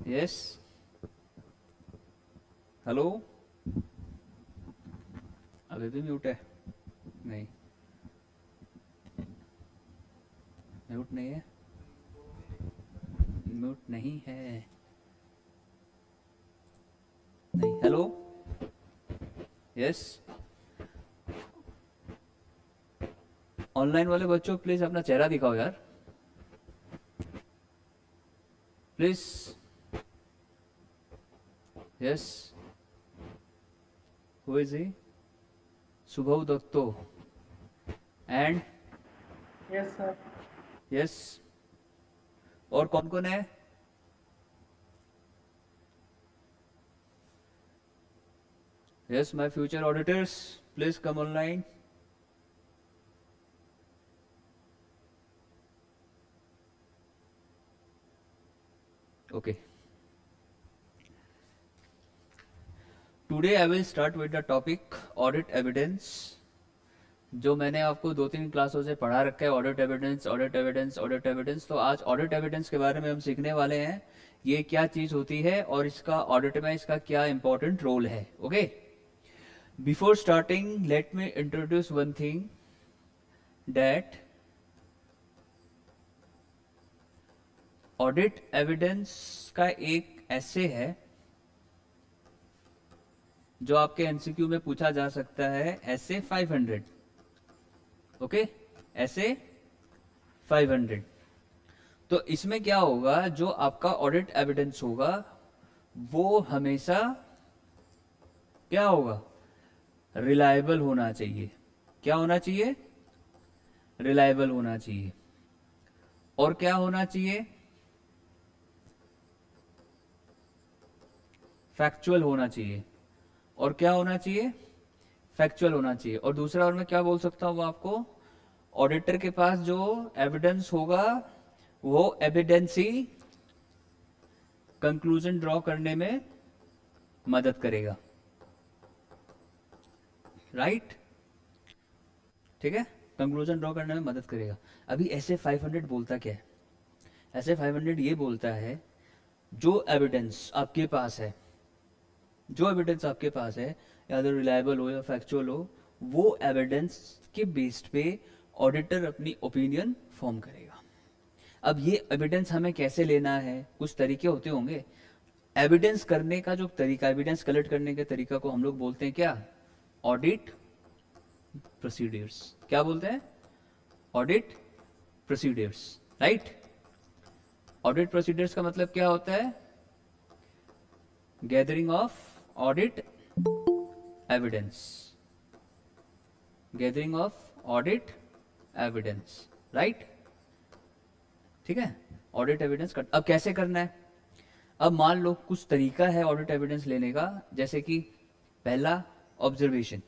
Yes, hello, अभी भी mute है? नहीं, म्यूट नहीं है, म्यूट नहीं है, नहीं, हेलो, यस। ऑनलाइन वाले बच्चों प्लीज अपना चेहरा दिखाओ यार, please. Yes, who is he? Shubhav Datta and yes sir. Yes, और कौन कौन है? Yes, my future auditors, please come online. Okay, today I will start with the topic audit evidence. जो मैंने आपको 2-3 क्लासों से पढ़ा रखा है, audit evidence, audit evidence, audit evidence. तो आज ऑडिट एविडेंस के बारे में हम सीखने वाले हैं, ये क्या चीज होती है और इसका ऑडिट में इसका क्या इंपॉर्टेंट रोल है। Okay, before starting let me introduce one thing, that audit evidence का एक ऐसे है जो आपके एमसीक्यू में पूछा जा सकता है, ऐसे 500। ओके, ऐसे 500। तो इसमें क्या होगा, जो आपका ऑडिट एविडेंस होगा वो हमेशा क्या होगा, रिलायबल होना चाहिए। क्या होना चाहिए? रिलायबल होना चाहिए। और क्या होना चाहिए? फैक्चुअल होना चाहिए। और क्या होना चाहिए? फैक्चुअल होना चाहिए। और दूसरा और मैं क्या बोल सकता हूँ आपको, ऑडिटर के पास जो एविडेंस होगा वो एविडेंस ही कंक्लूजन ड्रॉ करने में मदद करेगा। राइट, ठीक है, कंक्लूजन ड्रॉ करने में मदद करेगा। अभी ऐसे 500 बोलता क्या है? ऐसे 500 ये बोलता है, जो एविडेंस आपके पास है, जो एविडेंस आपके पास है, या तो रिलायबल हो या फैक्चुअल हो, वो एविडेंस के बेस्ड पे ऑडिटर अपनी ओपिनियन फॉर्म करेगा। अब ये एविडेंस हमें कैसे लेना है, कुछ तरीके होते होंगे। एविडेंस करने का जो तरीका, एविडेंस कलेक्ट करने के तरीका को हम लोग बोलते हैं क्या? Audit procedures. क्या बोलते हैं? Audit procedures. Right, audit procedures का मतलब क्या होता है? Gathering of audit evidence, gathering of audit evidence. Right, ठीक है, ऑडिट एविडेंस कर। अब कैसे करना है? अब मान लो कुछ तरीका है ऑडिट एविडेंस लेने का, जैसे कि पहला, ऑब्जर्वेशन।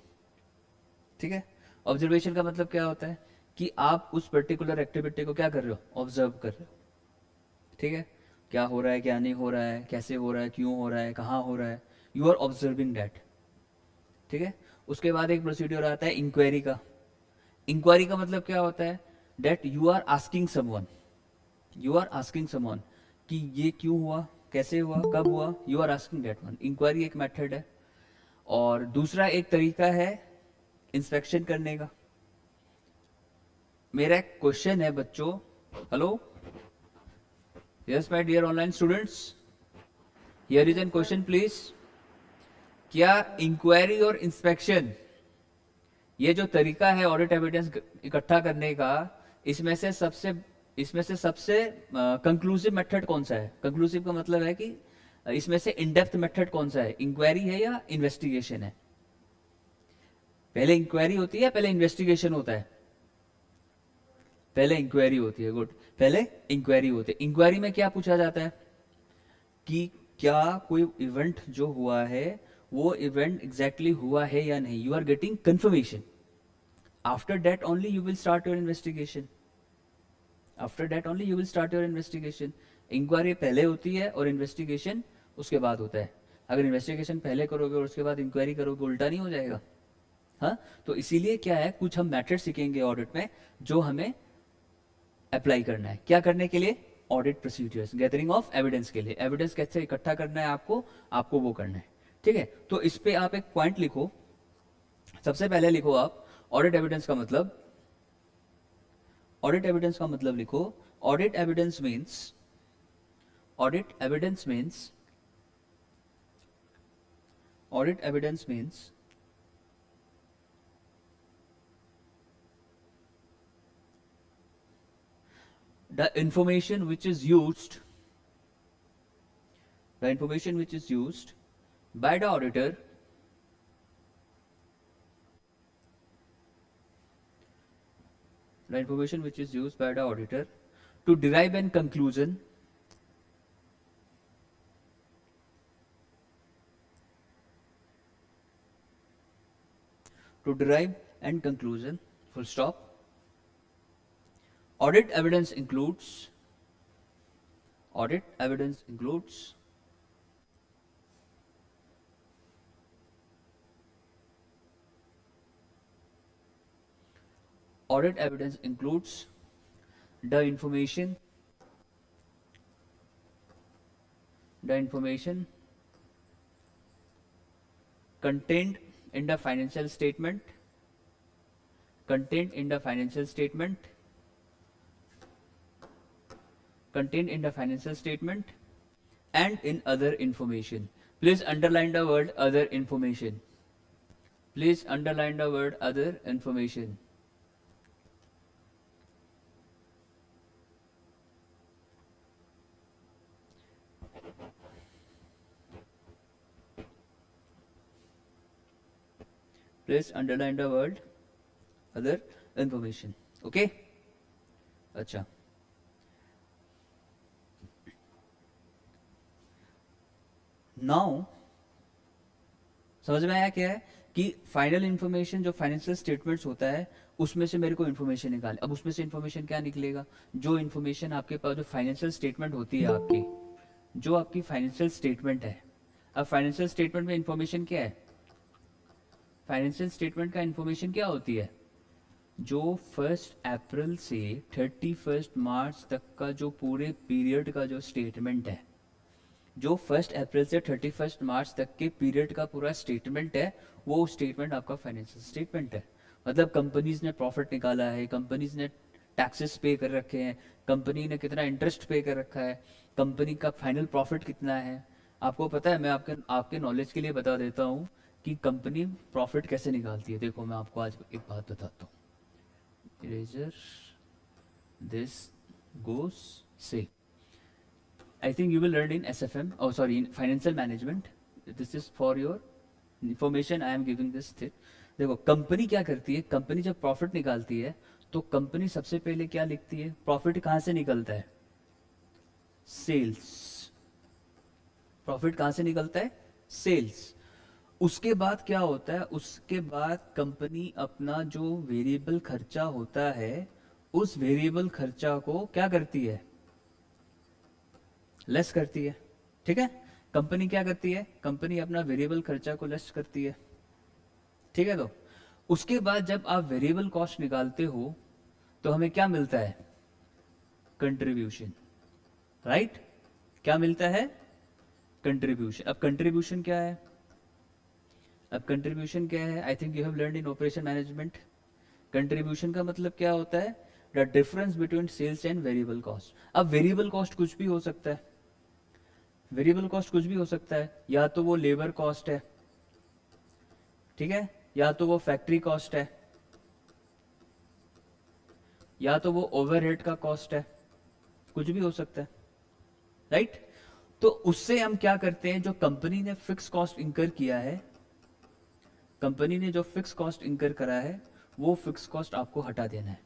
ठीक है, ऑब्जर्वेशन का मतलब क्या होता है कि आप उस पर्टिकुलर एक्टिविटी को क्या कर रहे हो? ऑब्जर्व कर रहे हो। ठीक है, क्या हो रहा है, क्या नहीं हो रहा है, कैसे हो रहा है, क्यों हो रहा है, कहाँ हो रहा है, यू आर ऑब्जर्विंग दैट। ठीक है, उसके बाद एक प्रोसीड्योर आता है इंक्वायरी का। इंक्वायरी का मतलब क्या होता है? That you are asking someone, you are asking someone कि ये क्यों हुआ, कैसे हुआ, कब हुआ, you are asking that one. Inquiry एक मेथड है। और दूसरा एक तरीका है इंस्पेक्शन करने का। मेरा एक क्वेश्चन है बच्चों, hello, yes my dear online students, here is an sir question please. क्या इंक्वायरी और इंस्पेक्शन, ये जो तरीका है ऑडिट एविडेंस इकट्ठा करने का, इसमें से सबसे इसमें से सबसे कंक्लूसिव मेथड कौन सा है? कंक्लूसिव का मतलब है कि इसमें से इन डेप्थ मेथड कौन सा है? इंक्वायरी है या इन्वेस्टिगेशन है? पहले इंक्वायरी होती है, पहले इन्वेस्टिगेशन होता है? पहले इंक्वायरी होती है। गुड, पहले इंक्वायरी होती है। इंक्वायरी में क्या पूछा जाता है कि क्या कोई इवेंट जो हुआ है वो इवेंट एग्जैक्टली हुआ है या नहीं, you are getting confirmation. After that only you will start your investigation, after that only you will start your investigation. Inquiry पहले होती है और इन्वेस्टिगेशन उसके बाद होता है। अगर इन्वेस्टिगेशन पहले करोगे और उसके बाद इंक्वायरी करोगे, उल्टा नहीं हो जाएगा? हाँ, तो इसीलिए क्या है, कुछ हम मैथड सीखेंगे ऑडिट में जो हमें अप्लाई करना है। क्या करने के लिए? Audit procedures, gathering of evidence के लिए, एविडेंस कैसे इकट्ठा करना है आपको, आपको वो करना है, ठीक है। तो इस पे आप एक पॉइंट लिखो, सबसे पहले लिखो आप ऑडिट एविडेंस का मतलब, ऑडिट एविडेंस का मतलब लिखो, audit evidence means, audit evidence means, audit evidence means the information which is used, the information which is used by the auditor the information which is used by the auditor to derive an conclusion, to derive an conclusion, full stop. Audit evidence includes, audit evidence includes audit evidence includes the information contained in the financial statement, contained in the financial statement, contained in the financial statement and in other information. Please underline the word other information. Please underline the word other information. Please underline the word other information. Okay? अच्छा, now समझ में आया क्या है कि final information जो financial statements होता है उसमें से मेरे को इन्फॉर्मेशन निकाले। अब उसमें से इन्फॉर्मेशन क्या निकलेगा, जो इन्फॉर्मेशन आपके पास जो फाइनेंशियल स्टेटमेंट होती है आपकी, जो आपकी फाइनेंशियल स्टेटमेंट है। अब फाइनेंशियल स्टेटमेंट में इंफॉर्मेशन क्या है, फाइनेंशियल स्टेटमेंट का इंफॉर्मेशन क्या होती है, जो 1 अप्रैल से 31 मार्च तक का जो पूरे पीरियड का जो स्टेटमेंट है, जो 1 अप्रैल से 31 मार्च तक के पीरियड का पूरा स्टेटमेंट है, वो स्टेटमेंट आपका फाइनेंशियल स्टेटमेंट है। मतलब कंपनीज ने प्रॉफिट निकाला है, कंपनीज ने टैक्सेस पे कर रखे हैं, कंपनी ने कितना इंटरेस्ट पे कर रखा है, कंपनी का फाइनल प्रॉफिट कितना है। आपको पता है, मैं आपके आपके नॉलेज के लिए बता देता हूँ कि कंपनी प्रॉफिट कैसे निकालती है। देखो मैं आपको आज एक बात बताता हूँ। इरेजर दिस गोस से, I think you will learn in SFM, oh sorry, in financial management. This is for your information, I am giving this tip. देखो कंपनी क्या करती है, कंपनी जब प्रॉफिट निकालती है तो कंपनी सबसे पहले क्या लिखती है, प्रॉफिट कहाँ से निकलता है, सेल्स। प्रॉफिट कहाँ से निकलता है, सेल्स। उसके बाद क्या होता है, उसके बाद कंपनी अपना जो वेरिएबल खर्चा होता है उस वेरिएबल खर्चा को क्या करती है, लेस करती है। ठीक है, कंपनी क्या करती है, कंपनी अपना वेरिएबल खर्चा को लेस करती है। ठीक है, तो उसके बाद जब आप वेरिएबल कॉस्ट निकालते हो तो हमें क्या मिलता है, कंट्रीब्यूशन। राइट, क्या मिलता है, कंट्रीब्यूशन। अब कंट्रीब्यूशन क्या है, अब कंट्रीब्यूशन क्या है, I think you have learn in operation management. Contribution का मतलब क्या होता है, the difference between sales and variable cost. अब वेरिएबल कॉस्ट कुछ भी हो सकता है, वेरिएबल कॉस्ट कुछ भी हो सकता है, या तो वो लेबर कॉस्ट है, ठीक है, या तो वो फैक्ट्री कॉस्ट है, या तो वो ओवरहेड का कॉस्ट है, कुछ भी हो सकता है। राइट, तो उससे हम क्या करते हैं, जो कंपनी ने फिक्स कॉस्ट इंकर किया है, कंपनी ने जो फिक्स कॉस्ट इंकर करा है वो फिक्स कॉस्ट आपको हटा देना है।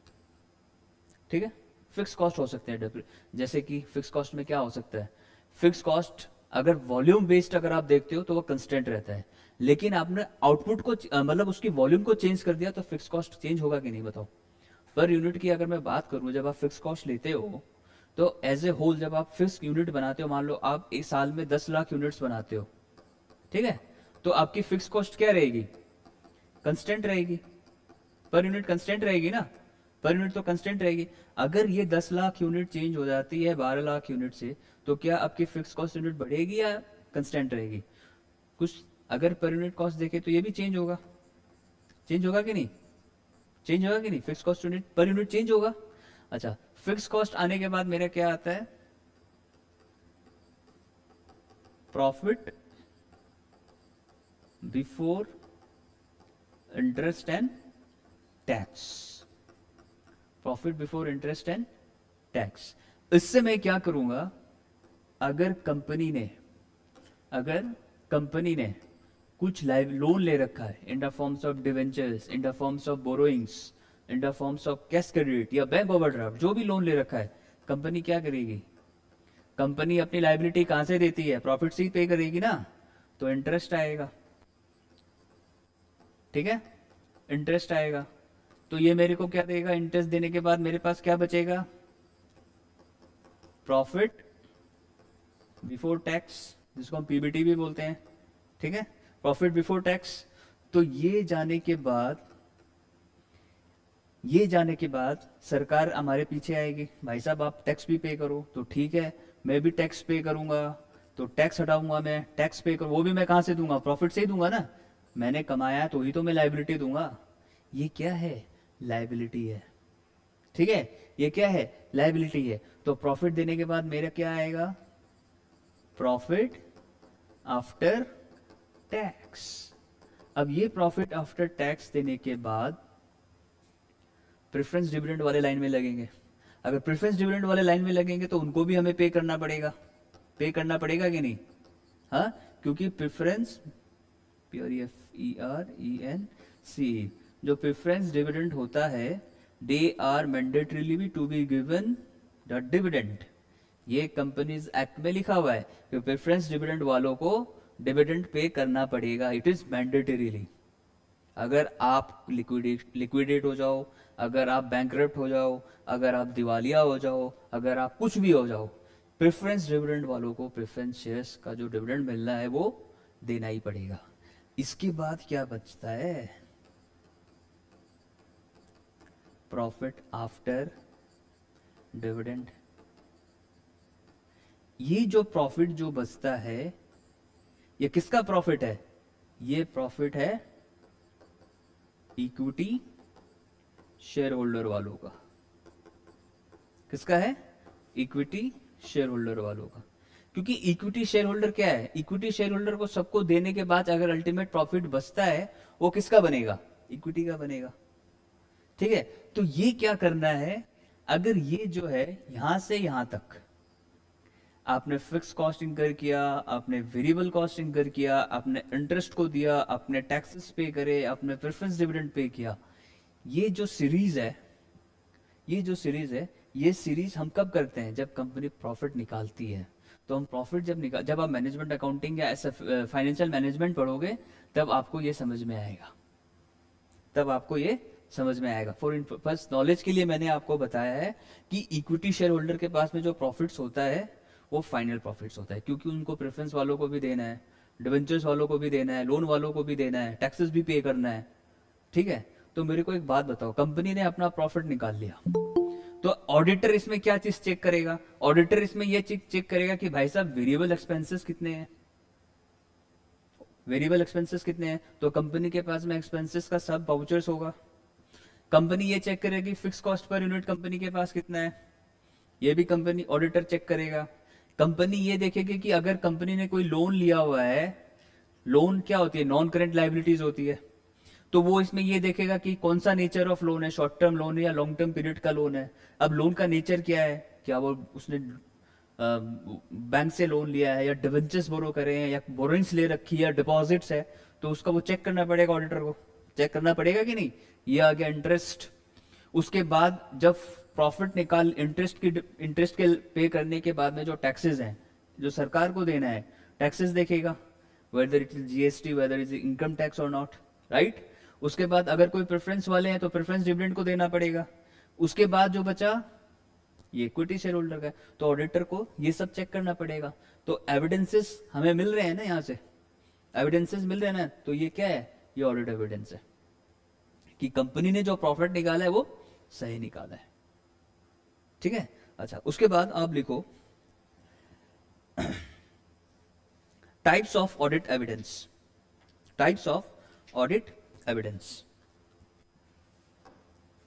ठीक है, फिक्स कॉस्ट हो सकते हैं, जैसे कि फिक्स कॉस्ट में क्या हो सकता है, फिक्स कॉस्ट अगर वॉल्यूम बेस्ड अगर आप देखते हो तो वो कंस्टेंट रहता है, लेकिन आपने आउटपुट को मतलब उसकी वॉल्यूम को चेंज कर दिया तो फिक्स कॉस्ट चेंज होगा कि नहीं, बताओ। पर यूनिट की अगर मैं बात करूं, जब आप फिक्स कॉस्ट लेते हो तो एज ए होल जब आप फिक्स यूनिट बनाते हो, मान लो आप एक साल में 10 लाख यूनिट्स बनाते हो, ठीक है, तो आपकी फिक्स कॉस्ट क्या रहेगी, कंस्टेंट रहेगी, पर यूनिट कंस्टेंट रहेगी ना। पर यूनिट तो कांस्टेंट रहेगी। अगर ये 10 लाख यूनिट चेंज हो जाती है 12 लाख यूनिट से, तो क्या आपकी फिक्स कॉस्ट यूनिट बढ़ेगी या कांस्टेंट रहेगी? कुछ अगर पर यूनिट कॉस्ट देखे तो ये भी चेंज होगा। चेंज होगा कि नहीं? चेंज होगा कि नहीं? Fix cost unit per unit change होगा। अच्छा, फिक्स कॉस्ट आने के बाद मेरा क्या आता है? Profit before interest and tax. Profit before interest and tax. इससे मैं क्या करूंगा? अगर कंपनी ने कुछ लोन ले रखा है in the forms of debentures, in the forms of borrowings, in the forms of cash credit या बैंक ओवरड्राफ्ट, जो भी लोन ले रखा है, कंपनी क्या करेगी? कंपनी अपनी लाइबिलिटी कहां से देती है? प्रॉफिट से ही पे करेगी ना, तो इंटरेस्ट आएगा। ठीक है, इंटरेस्ट आएगा। तो ये मेरे को क्या देगा? इंटरेस्ट देने के बाद मेरे पास क्या बचेगा? प्रॉफिट बिफोर टैक्स, जिसको हम पीबीटी भी बोलते हैं। ठीक है, प्रॉफिट बिफोर टैक्स। तो ये जाने के बाद सरकार हमारे पीछे आएगी, भाई साहब आप टैक्स भी पे करो। तो ठीक है, मैं भी टैक्स पे करूंगा, तो टैक्स हटाऊंगा, मैं टैक्स पे करूँ, वो भी मैं कहां से दूंगा? प्रॉफिट से ही दूंगा ना। मैंने कमाया तो ही तो मैं लाइबिलिटी दूंगा। ये क्या है? लाइबिलिटी है। ठीक है, ये क्या है? लाइबिलिटी है। तो प्रॉफिट देने के बाद मेरा क्या आएगा? Profit after tax. अब ये प्रॉफिट आफ्टर टैक्स देने के बाद प्रेफरेंस डिविडेंड वाले लाइन में लगेंगे। अगर प्रेफरेंस डिविडेंड वाले लाइन में लगेंगे तो उनको भी हमें पे करना पड़ेगा कि नहीं? हाँ, क्योंकि प्रेफरेंस PREFERENC जो प्रेफरेंस डिविडेंड होता है, they are mandatorily to be given the dividend. ये कंपनीज एक्ट में लिखा हुआ है कि प्रेफरेंस डिविडेंड वालों को डिविडेंड पे करना पड़ेगा। It is mandatorily. अगर आप लिक्विडेट हो जाओ, अगर आप बैंकरप्ट हो जाओ, अगर आप दिवालिया हो जाओ, अगर आप कुछ भी हो जाओ, प्रेफरेंस डिविडेंड वालों को प्रेफरेंस शेयर्स का जो डिविडेंड मिलना है वो देना ही पड़ेगा। इसके बाद क्या बचता है? Profit after dividend. ये जो प्रॉफिट जो बचता है, ये किसका प्रॉफिट है? ये प्रॉफिट है इक्विटी शेयर होल्डर वालों का। किसका है? इक्विटी शेयर होल्डर वालों का। क्योंकि इक्विटी शेयर होल्डर क्या है? इक्विटी शेयर होल्डर को सबको देने के बाद अगर अल्टीमेट प्रॉफिट बचता है, वो किसका बनेगा? इक्विटी का बनेगा। ठीक है, तो ये क्या करना है? अगर ये जो है यहां से यहां तक आपने फिक्स कॉस्ट इंकर किया, आपने वेरिएबल कॉस्ट इंकर किया, आपने इंटरेस्ट को दिया, आपने टैक्सेस पे करे, आपने प्रेफरेंस डिविडेंड पे किया, ये जो सीरीज है, ये सीरीज हम कब करते हैं? जब कंपनी प्रॉफिट निकालती है। तो हम प्रॉफिट जब आप मैनेजमेंट अकाउंटिंग या ऐसा फाइनेंशियल मैनेजमेंट पढ़ोगे, तब आपको ये समझ में आएगा। फॉर पर्पस नॉलेज के लिए मैंने आपको बताया है कि इक्विटी शेयर होल्डर के पास में जो प्रॉफिट्स होता है वो फाइनल प्रॉफिट्स होता है, क्योंकि उनको प्रेफरेंस वालों को भी देना है, डिवेंचर्स वालों को भी देना है, लोन वालों को भी देना है, टैक्सेस भी पे करना है। ठीक है, तो मेरे को एक बात बताओ, कंपनी ने अपना प्रॉफिट निकाल लिया, तो ऑडिटर इसमें क्या चीज चेक करेगा? ऑडिटर इसमें यह चेक करेगा कि भाई साहब वेरिएबल एक्सपेंसेस कितने हैं। तो कंपनी के पास में एक्सपेंसेस का सब वाउचर्स होगा। कंपनी ये चेक करेगी fix cost per unit company के पास कितना है, ये भी कंपनी ऑडिटर चेक करेगा। कंपनी ये देखेगी कि अगर कंपनी ने कोई लोन लिया हुआ है, लोन क्या होती है? नॉन करेंट लाइबिलिटीज होती है। तो वो इसमें ये देखेगा कि कौन सा नेचर ऑफ लोन है, शॉर्ट टर्म लोन है या लॉन्ग टर्म पीरियड का लोन है। अब लोन का नेचर क्या है? क्या वो उसने बैंक से लोन लिया है या डिवेंचर्स बोरो करे हैं या बोरोइंग्स ले रखी है या डिपॉजिट्स है, तो उसका वो चेक करना पड़ेगा, ऑडिटर को चेक करना पड़ेगा कि नहीं। ये आ गया इंटरेस्ट। उसके बाद जब प्रॉफिट निकाल इंटरेस्ट के पे करने के बाद में जो टैक्सेस हैं जो सरकार को देना है, टैक्सेस देखेगा, whether it is GST, whether is income tax और नॉट, राइट। उसके बाद अगर कोई प्रेफरेंस वाले हैं तो प्रेफरेंस डिविडेंड को देना पड़ेगा। उसके बाद जो बचा ये इक्विटी शेयर होल्डर का है, तो ऑडिटर को ये सब चेक करना पड़ेगा। तो एविडेंसेस हमें मिल रहे हैं ना, यहाँ से एविडेंसेस मिल रहे हैं ना, तो ये क्या है? ये ऑडिट एविडेंस है कि कंपनी ने जो प्रॉफिट निकाला है वो सही निकाला है। ठीक है, अच्छा उसके बाद आप लिखो types of audit evidence. Types of audit evidence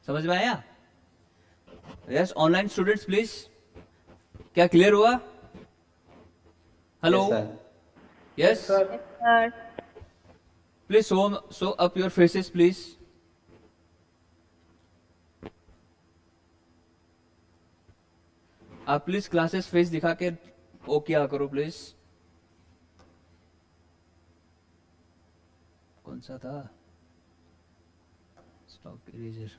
समझ में आया? यस, ऑनलाइन स्टूडेंट्स प्लीज, क्या क्लियर हुआ? Hello, Yes, sir. Yes, Yes, sir. Sir, please show up your faces please. आप प्लीज क्लासेस फेस दिखा के ओ क्या करो प्लीज। कौन सा था? स्टॉक इरेजर,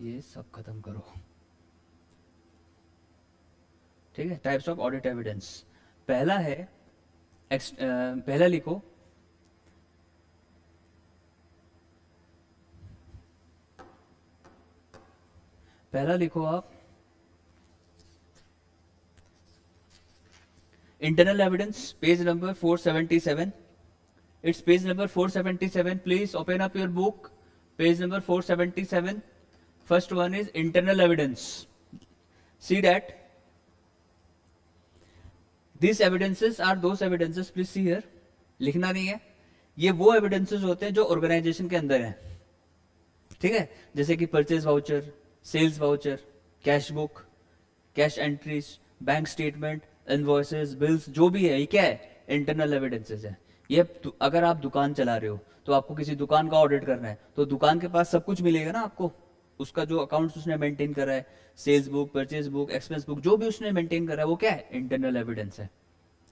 ये सब खत्म करो। ठीक है, टाइप्स ऑफ ऑडिट एविडेंस। पहला है पहला लिखो आप internal evidence, page number 477। It's page number 477। Please open up your book, page number 477। First one is internal evidence. See that this evidences are those evidences, please see here. लिखना नहीं है, ये वो एविडेंसेस होते हैं जो ऑर्गेनाइजेशन के अंदर हैं। ठीक है, जैसे कि purchase voucher, sales voucher, cash book, cash entries, bank statement, invoices, bills, जो भी है ये क्या है? इंटरनल एविडेंसेस है। ये अगर आप दुकान चला रहे हो तो आपको किसी दुकान का ऑडिट करना है तो दुकान के पास सब कुछ मिलेगा ना आपको, उसका जो अकाउंट्स उसने मेंटेन करा है, sales book, purchase book, expense book, जो भी उसने मेंटेन करा है वो क्या है? इंटरनल एविडेंस है,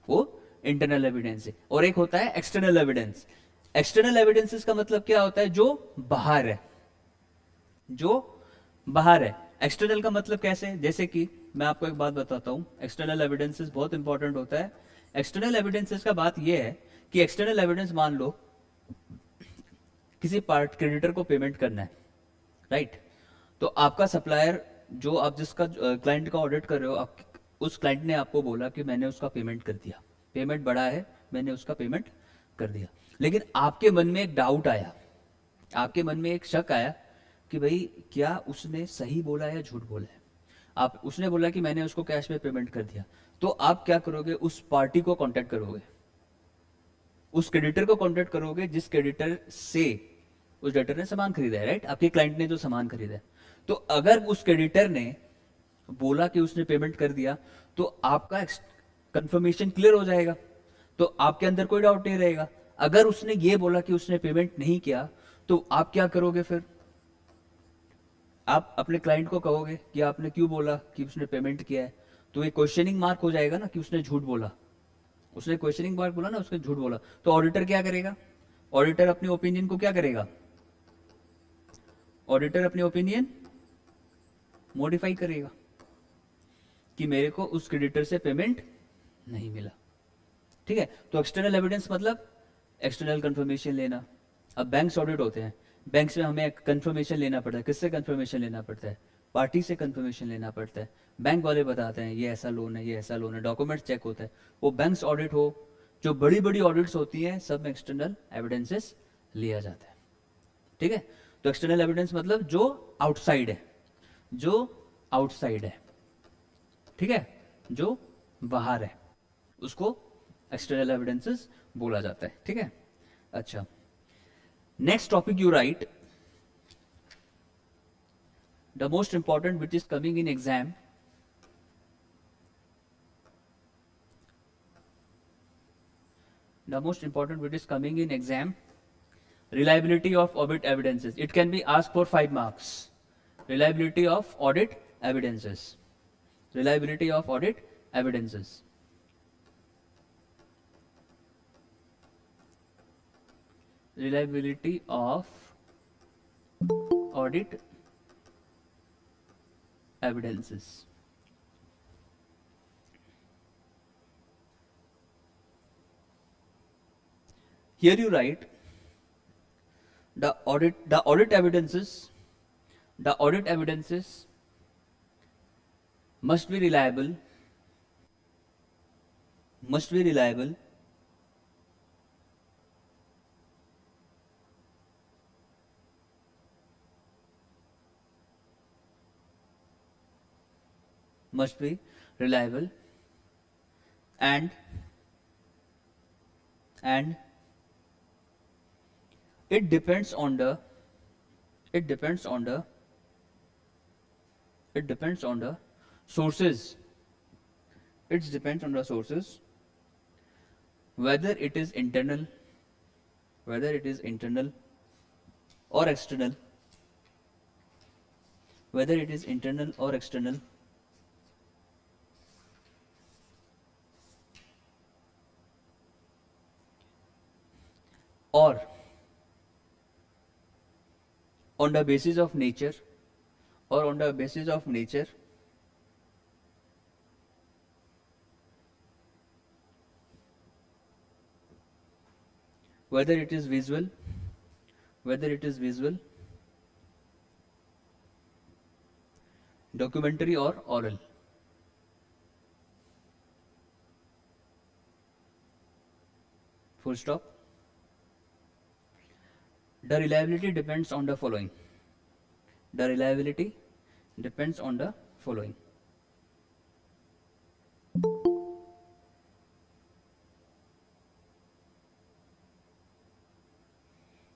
वो इंटरनल एविडेंस है। और एक होता है एक्सटर्नल एविडेंस। एक्सटर्नल एविडेंसेस का मतलब क्या होता है? जो बाहर है, जो बाहर है। एक्सटर्नल का मतलब कैसे? जैसे कि मैं आपको एक बात बताता हूं, एक्सटर्नल एविडेंसेस बहुत इंपॉर्टेंट होता है। एक्सटर्नल एविडेंसेस का बात यह है कि एक्सटर्नल एविडेंस, मान लो किसी पार्ट क्रेडिटर को पेमेंट करना है, राइट? तो आपका सप्लायर, जो आप जिसका क्लाइंट का ऑडिट कर रहे हो, आप उस क्लाइंट ने आपको बोला कि मैंने उसका पेमेंट कर दिया, पेमेंट बढ़ा है, मैंने उसका पेमेंट कर दिया। लेकिन आपके मन में एक डाउट आया, आपके मन में एक शक आया कि भाई क्या उसने सही बोला या झूठ बोला है। आप उसने बोला कि मैंने उसको कैश में पेमेंट कर दिया, तो आप क्या करोगे? उस पार्टी को कांटेक्ट करोगे, उस क्रेडिटर को कांटेक्ट करोगे जिस क्रेडिटर से उस डेटर ने सामान खरीदा है, राइट? आपके क्लाइंट ने जो सामान खरीदा है। तो अगर उस क्रेडिटर ने बोला कि उसने पेमेंट कर दिया तो आपका कंफर्मेशन क्लियर हो जाएगा, तो आपके अंदर कोई डाउट नहीं रहेगा। अगर उसने ये बोला कि उसने पेमेंट नहीं किया तो आप क्या करोगे? फिर आप अपने क्लाइंट को कहोगे कि आपने क्यों बोला कि उसने पेमेंट किया है, तो ये क्वेश्चनिंग मार्क हो जाएगा ना कि उसने झूठ बोला। उसने क्वेश्चनिंग मार्क बोला ना, उसने झूठ बोला। तो ऑडिटर क्या करेगा? ऑडिटर अपनी ओपिनियन को क्या करेगा? ऑडिटर अपनी ओपिनियन मॉडिफाई करेगा कि मेरे को उस क्रेडिटर से पेमेंट नहीं मिला। ठीक है, तो एक्सटर्नल एविडेंस मतलब एक्सटर्नल कंफर्मेशन लेना। अब बैंक्स ऑडिट होते हैं, बैंक्स में हमें कंफर्मेशन लेना पड़ता है। किससे कंफर्मेशन लेना पड़ता है? पार्टी से कंफर्मेशन लेना पड़ता है। बैंक वाले बताते हैं ये ऐसा लोन है, ये ऐसा लोन है, डॉक्यूमेंट चेक होता है। वो बैंक्स ऑडिट हो, जो बड़ी बड़ी ऑडिट्स होती हैं, सब में एक्सटर्नल एविडेंसेस लिया जाता है। ठीक है, तो एक्सटर्नल एविडेंस मतलब जो आउटसाइड है, जो आउटसाइड है, ठीक है, जो बाहर है, उसको एक्सटर्नल एविडेंसेस बोला जाता है। ठीक है, अच्छा next topic you right the most important which is coming in exam, the most important which is coming in exam, reliability of audit evidences. It can be asked for 5 marks. Reliability of audit evidences. Reliability of audit evidences. Reliability of audit evidences. Here you write the audit evidences must be reliable, must be reliable, and and it depends on the it depends on the it depends on the sources. It depends on the sources, whether it is internal, whether it is internal or external, whether it is internal or external, or on the basis of nature, or on the basis of nature, whether it is visual, whether it is visual, documentary or oral. Full stop. The reliability depends on the following. The reliability depends on the following.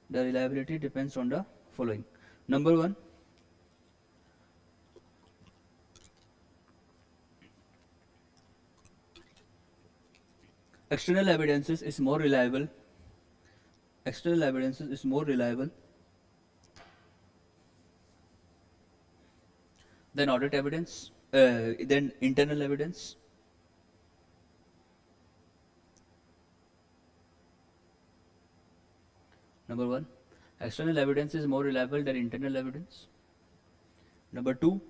The reliability depends on the following. Number one, external evidences is more reliable. External evidences is more reliable than audit evidence, than internal evidence. Number one, external evidence is more reliable than internal evidence. Number two,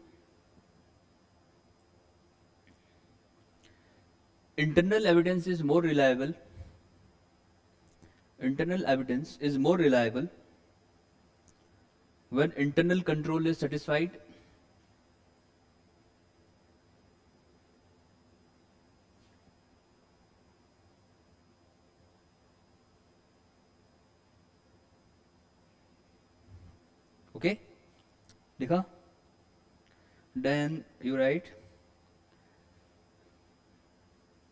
internal evidence is more reliable. Internal evidence is more reliable when internal control is satisfied. Okay, लिखा? Then you write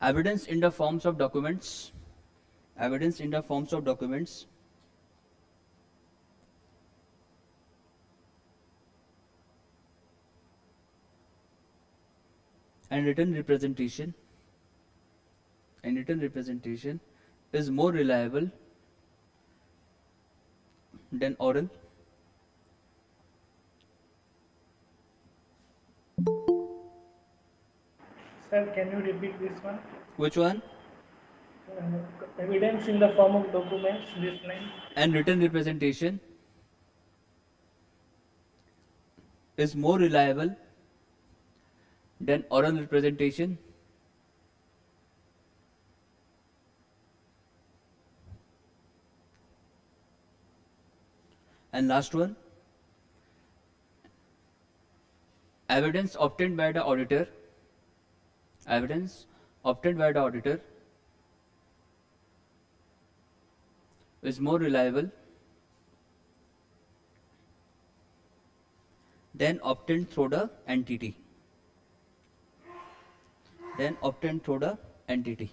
evidence in the forms of documents. Evidence in the forms of documents and written representation is more reliable than oral. Sir, can you repeat this one? Which one? Evidence in the form of documents, this line. And written representation is more reliable than oral representation. And last one, evidence obtained by the auditor, evidence obtained by the auditor is more reliable than obtained through the entity. Then obtained through the entity.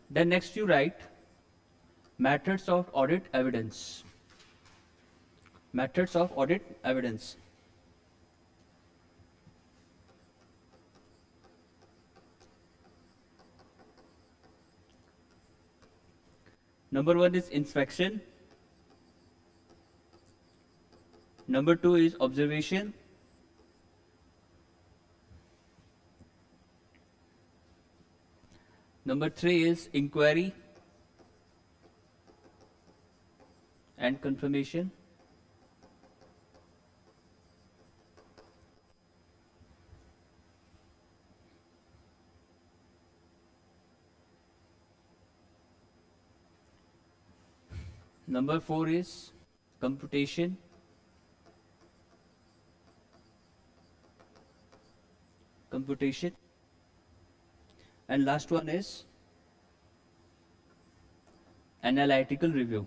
Then next you write methods of audit evidence. Methods of audit evidence. Number one is inspection. Number two is observation. Number three is inquiry and confirmation. Number 4 is computation. And last one is analytical review.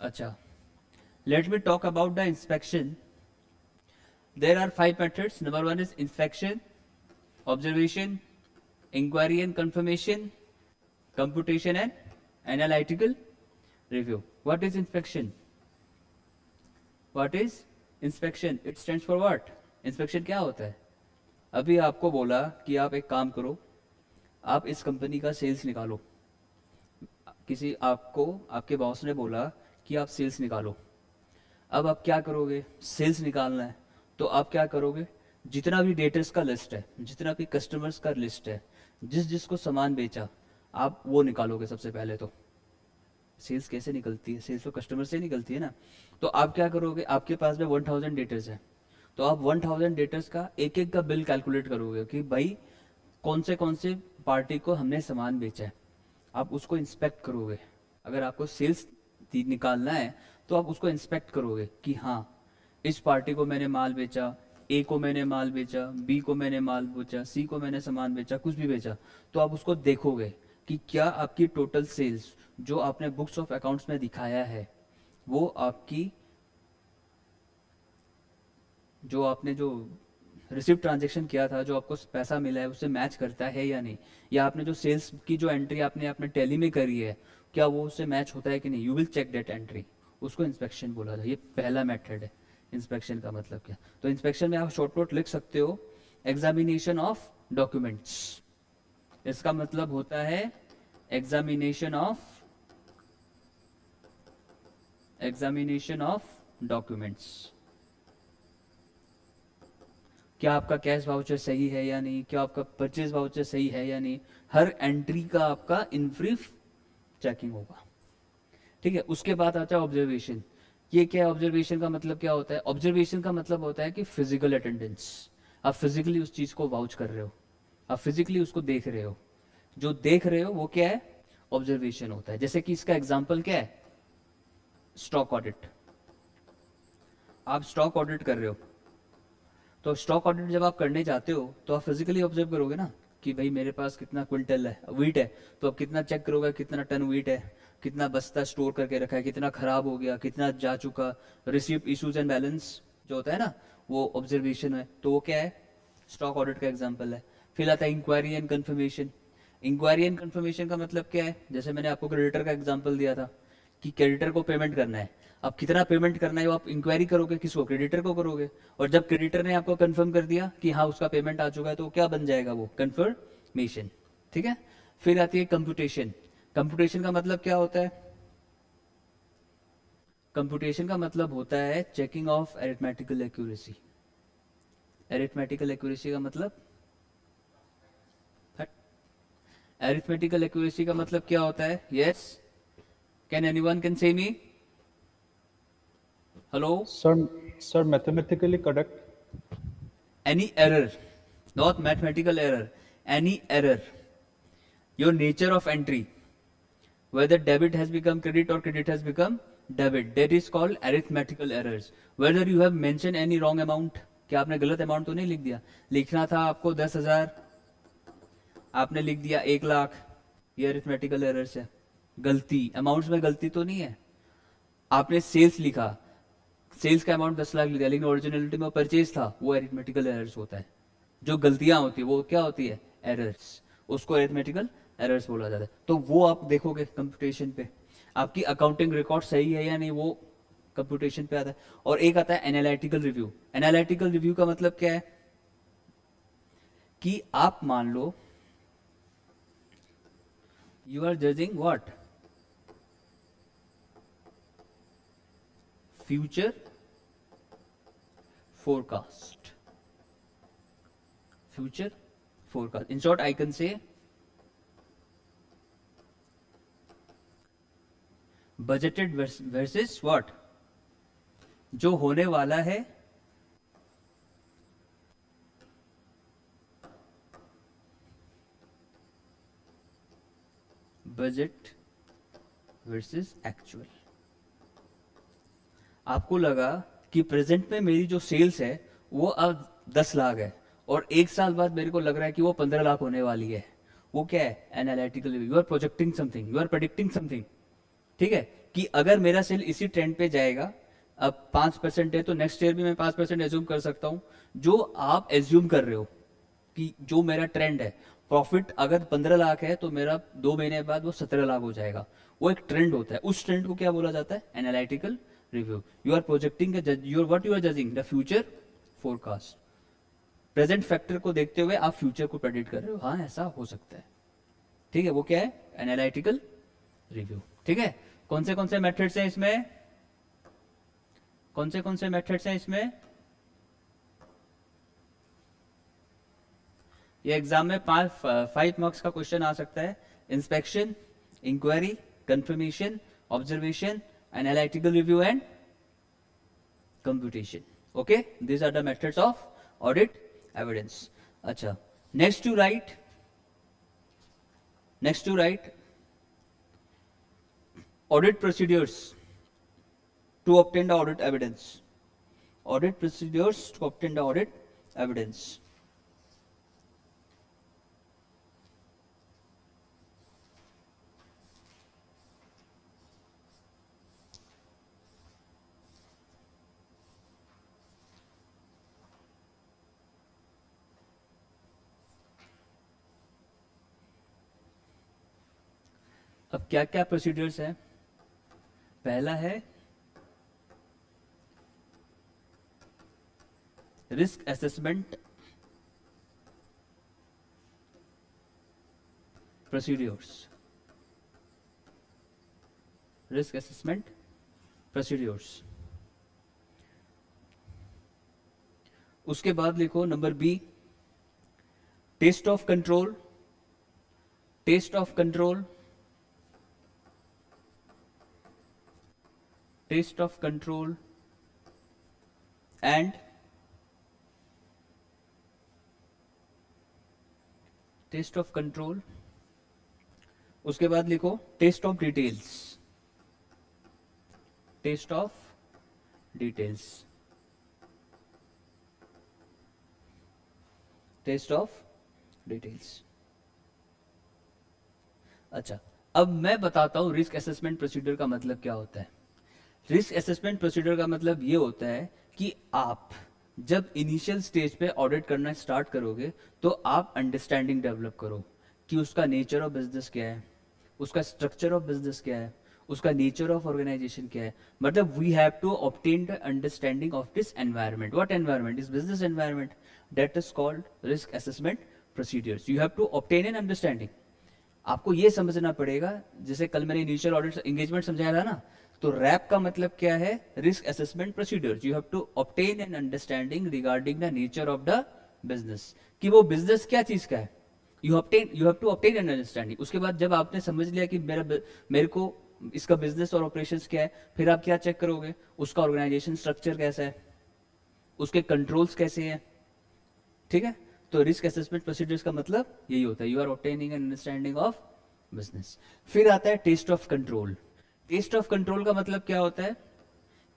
Acha, let me talk about the inspection. There are 5 methods. Number 1 is inspection, observation, inquiry and confirmation, computation and analytical review. What is inspection? What is inspection? It stands for what? Inspection क्या होता है? अभी आपको बोला कि आप एक काम करो, आप इस कंपनी का सेल्स निकालो. किसी आपको आपके बॉस ने बोला कि आप सेल्स निकालो. अब आप क्या करोगे? सेल्स निकालना है तो आप क्या करोगे? जितना भी डेटर्स का लिस्ट है, जितना भी कस्टमर्स का लिस्ट है, जिस जिसको सामान बेचा, आप वो निकालोगे सबसे पहले. तो सेल्स कैसे निकलती है? सेल्स तो कस्टमर से निकलती है ना. तो आप क्या करोगे? आपके पास में 1000 डेटर्स है, तो आप 1000 डेटर्स का एक एक का बिल कैलकुलेट करोगे कि भाई कौन से पार्टी को हमने सामान बेचा है. आप उसको इंस्पेक्ट करोगे. अगर आपको सेल्स निकालना है तो आप उसको इंस्पेक्ट करोगे कि हाँ, इस पार्टी को मैंने माल बेचा, ए को मैंने माल बेचा, बी को मैंने माल बेचा, सी को मैंने सामान बेचा, कुछ भी बेचा. तो आप उसको देखोगे कि क्या आपकी टोटल सेल्स जो आपने बुक्स ऑफ अकाउंट्स में दिखाया है, वो आपकी जो आपने जो रिसिप्ट ट्रांजेक्शन किया था, जो आपको पैसा मिला है, उससे मैच करता है या नहीं. या आपने जो सेल्स की जो एंट्री आपने अपने टैली में करी है, क्या वो उससे मैच होता है कि नहीं. You will check that entry. उसको इंस्पेक्शन बोला जाए. ये पहला मेथड है. इंस्पेक्शन का मतलब क्या? तो इंस्पेक्शन में आप शॉर्ट नोट लिख सकते हो, एग्जामिनेशन ऑफ डॉक्यूमेंट्स. इसका मतलब होता है एग्जामिनेशन ऑफ डॉक्यूमेंट्स. क्या आपका कैश वाउचर सही है या नहीं, क्या आपका परचेज वाउचर सही है या नहीं, हर एंट्री का आपका इन ब्रीफ चेकिंग होगा. ठीक है. उसके बाद आता है ऑब्जर्वेशन. ये क्या है? ऑब्जर्वेशन का मतलब क्या होता है? ऑब्जर्वेशन का मतलब होता है कि फिजिकल अटेंडेंस. आप फिजिकली उस चीज को वाउच कर रहे हो, आप फिजिकली उसको देख रहे हो. जो देख रहे हो वो क्या है? ऑब्जर्वेशन होता है. जैसे कि इसका एग्जाम्पल क्या है? Stock audit. आप स्टॉक ऑडिट कर रहे हो, तो स्टॉक ऑडिट जब आप करने जाते हो तो आप फिजिकली ऑब्जर्व करोगे ना कि भाई मेरे पास कितना क्विंटल है वीट है. तो आप कितना चेक करोगे, कितना टन वीट है, कितना बस्ता स्टोर करके रखा है, कितना खराब हो गया, कितना जा चुका. रिसीप्ट, इश्यूज एंड बैलेंस जो होता है ना, वो ऑब्जर्वेशन है. तो वो क्या है? स्टॉक ऑडिट का एग्जाम्पल है. फिर आता है inquiry and confirmation. Inquiry and confirmation का मतलब क्या है? जैसे मैंने आपको क्रेडिटर का एग्जाम्पल दिया था कि क्रेडिटर को पेमेंट करना है. अब कितना पेमेंट करना है वो आप इंक्वायरी करोगे, किसको? क्रेडिटर को करोगे. और जब क्रेडिटर ने आपको कंफर्म कर दिया कि हाँ उसका पेमेंट आ चुका है, तो क्या बन जाएगा? वो कंफर्मेशन. ठीक है. फिर आती है कंप्यूटेशन. कंप्यूटेशन का मतलब क्या होता है? कंप्यूटेशन का मतलब होता है checking of arithmetical accuracy. Arithmetical accuracy का मतलब, अरिथमेटिकल एक्यूरेसी का मतलब क्या होता है? Yes, can anyone can say me? Hello. Sir, mathematically correct. Any error, not mathematical error, any error. Your nature of entry, whether debit has become credit or credit has become debit, that is called arithmetical errors. Whether you have mentioned any wrong amount, क्या आपने गलत amount तो नहीं लिख दिया? लिखना था आपको 10,000, आपने लिख दिया 1,00,000. ये अरिथमेटिकल एरर्स है. गलती, अमाउंट्स में गलती तो नहीं है. आपने सेल्स लिखा, सेल्स का अमाउंट 10 लाख लिखा, लेकिन ओरिजिनलिटी में परचेज था, वो अरिथमेटिकल एरर्स होता है. जो गलतियां होती है वो क्या होती है? एरर्स. उसको अरिथमेटिकल एरर्स बोला जाता है. तो वो आप देखोगे कंप्यूटेशन पे. आपकी अकाउंटिंग रिकॉर्ड सही है या नहीं, वो कंप्यूटेशन पे आता है. और एक आता है एनालिटिकल रिव्यू. एनालिटिकल रिव्यू का मतलब क्या है? कि आप मान लो you are judging what? Future forecast. Future forecast. In short, I can say budgeted versus what? जो होने वाला है बजट वर्सेस एक्चुअल। आपको लगा कि प्रेजेंट में मेरी जो सेल्स है वो अब 10 लाख है और एक साल बाद मेरे को लग रहा है कि वो 15 लाख होने वाली है। वो क्या है? Analytical. You are projecting something, you are predicting something. ठीक है, कि अगर मेरा सेल इसी ट्रेंड पे जाएगा, अब 5% है तो नेक्स्ट ईयर भी मैं 5% एज्यूम कर सकता हूँ। जो आप एज्यूम कर रहे हो कि जो मेरा ट्रेंड है, प्रॉफिट अगर 15 लाख है तो मेरा 2 महीने बाद वो 17 लाख हो जाएगा। वो एक ट्रेंड होता है, उस ट्रेंड को क्या बोला जाता है? Analytical review. You are projecting, your what you are judging the future forecast. Present factor को देखते हुए आप फ्यूचर को प्रेडिक्ट कर रहे हो, हाँ ऐसा हो सकता है। ठीक है, वो क्या है? Analytical review. ठीक है, कौन से मेथड्स हैं इसमें? कौन से मेथड्स हैं इसमें? ये एग्जाम में 5 मार्क्स का क्वेश्चन आ सकता है। Inspection, inquiry, confirmation, observation, analytical review and computation. Okay, these are the methods of audit evidence. अच्छा, next to write audit procedures to obtain the audit evidence. Audit procedures to obtain the audit evidence. अब क्या क्या procedures हैं? पहला है risk assessment procedures. Risk assessment procedures. उसके बाद लिखो number B, test of control. Test of control, test of control and test of control. उसके बाद लिखो test of details. Test of details. Test of details. अच्छा, अब मैं बताता हूं रिस्क असेसमेंट प्रोसीजर का मतलब क्या होता है। रिस्क असेसमेंट प्रोसीजर का मतलब ये होता है कि आप जब इनिशियल स्टेज पे ऑडिट करना स्टार्ट करोगे तो आप अंडरस्टैंडिंग डेवलप करो कि उसका नेचर ऑफ बिजनेस क्या है, उसका स्ट्रक्चर ऑफ बिजनेस क्या है, उसका नेचर ऑफ ऑर्गेनाइजेशन क्या है। मतलब we have to obtain the understanding of this environment. What environment? Is business environment. That is called risk assessment procedures. You have to obtain an understanding. आपको ये समझना पड़ेगा, जैसे कल मैंने इनिशियल ऑडिट एंगेजमेंट समझाया था ना, तो रैप का मतलब क्या है? Risk assessment procedures. You have to obtain an understanding regarding the nature of the business, कि वो बिजनेस क्या चीज का है। You have to obtain an understanding. उसके बाद जब आपने समझ लिया कि मेरे को इसका बिजनेस और ऑपरेशंस क्या है, फिर आप क्या चेक करोगे? उसका ऑर्गेनाइजेशन स्ट्रक्चर कैसा है, उसके कंट्रोल्स कैसे हैं। ठीक है, तो रिस्क असेसमेंट प्रोसीजर्स का मतलब यही होता है, you are obtaining an understanding of business. फिर आता है test of control. Test of control का मतलब क्या होता है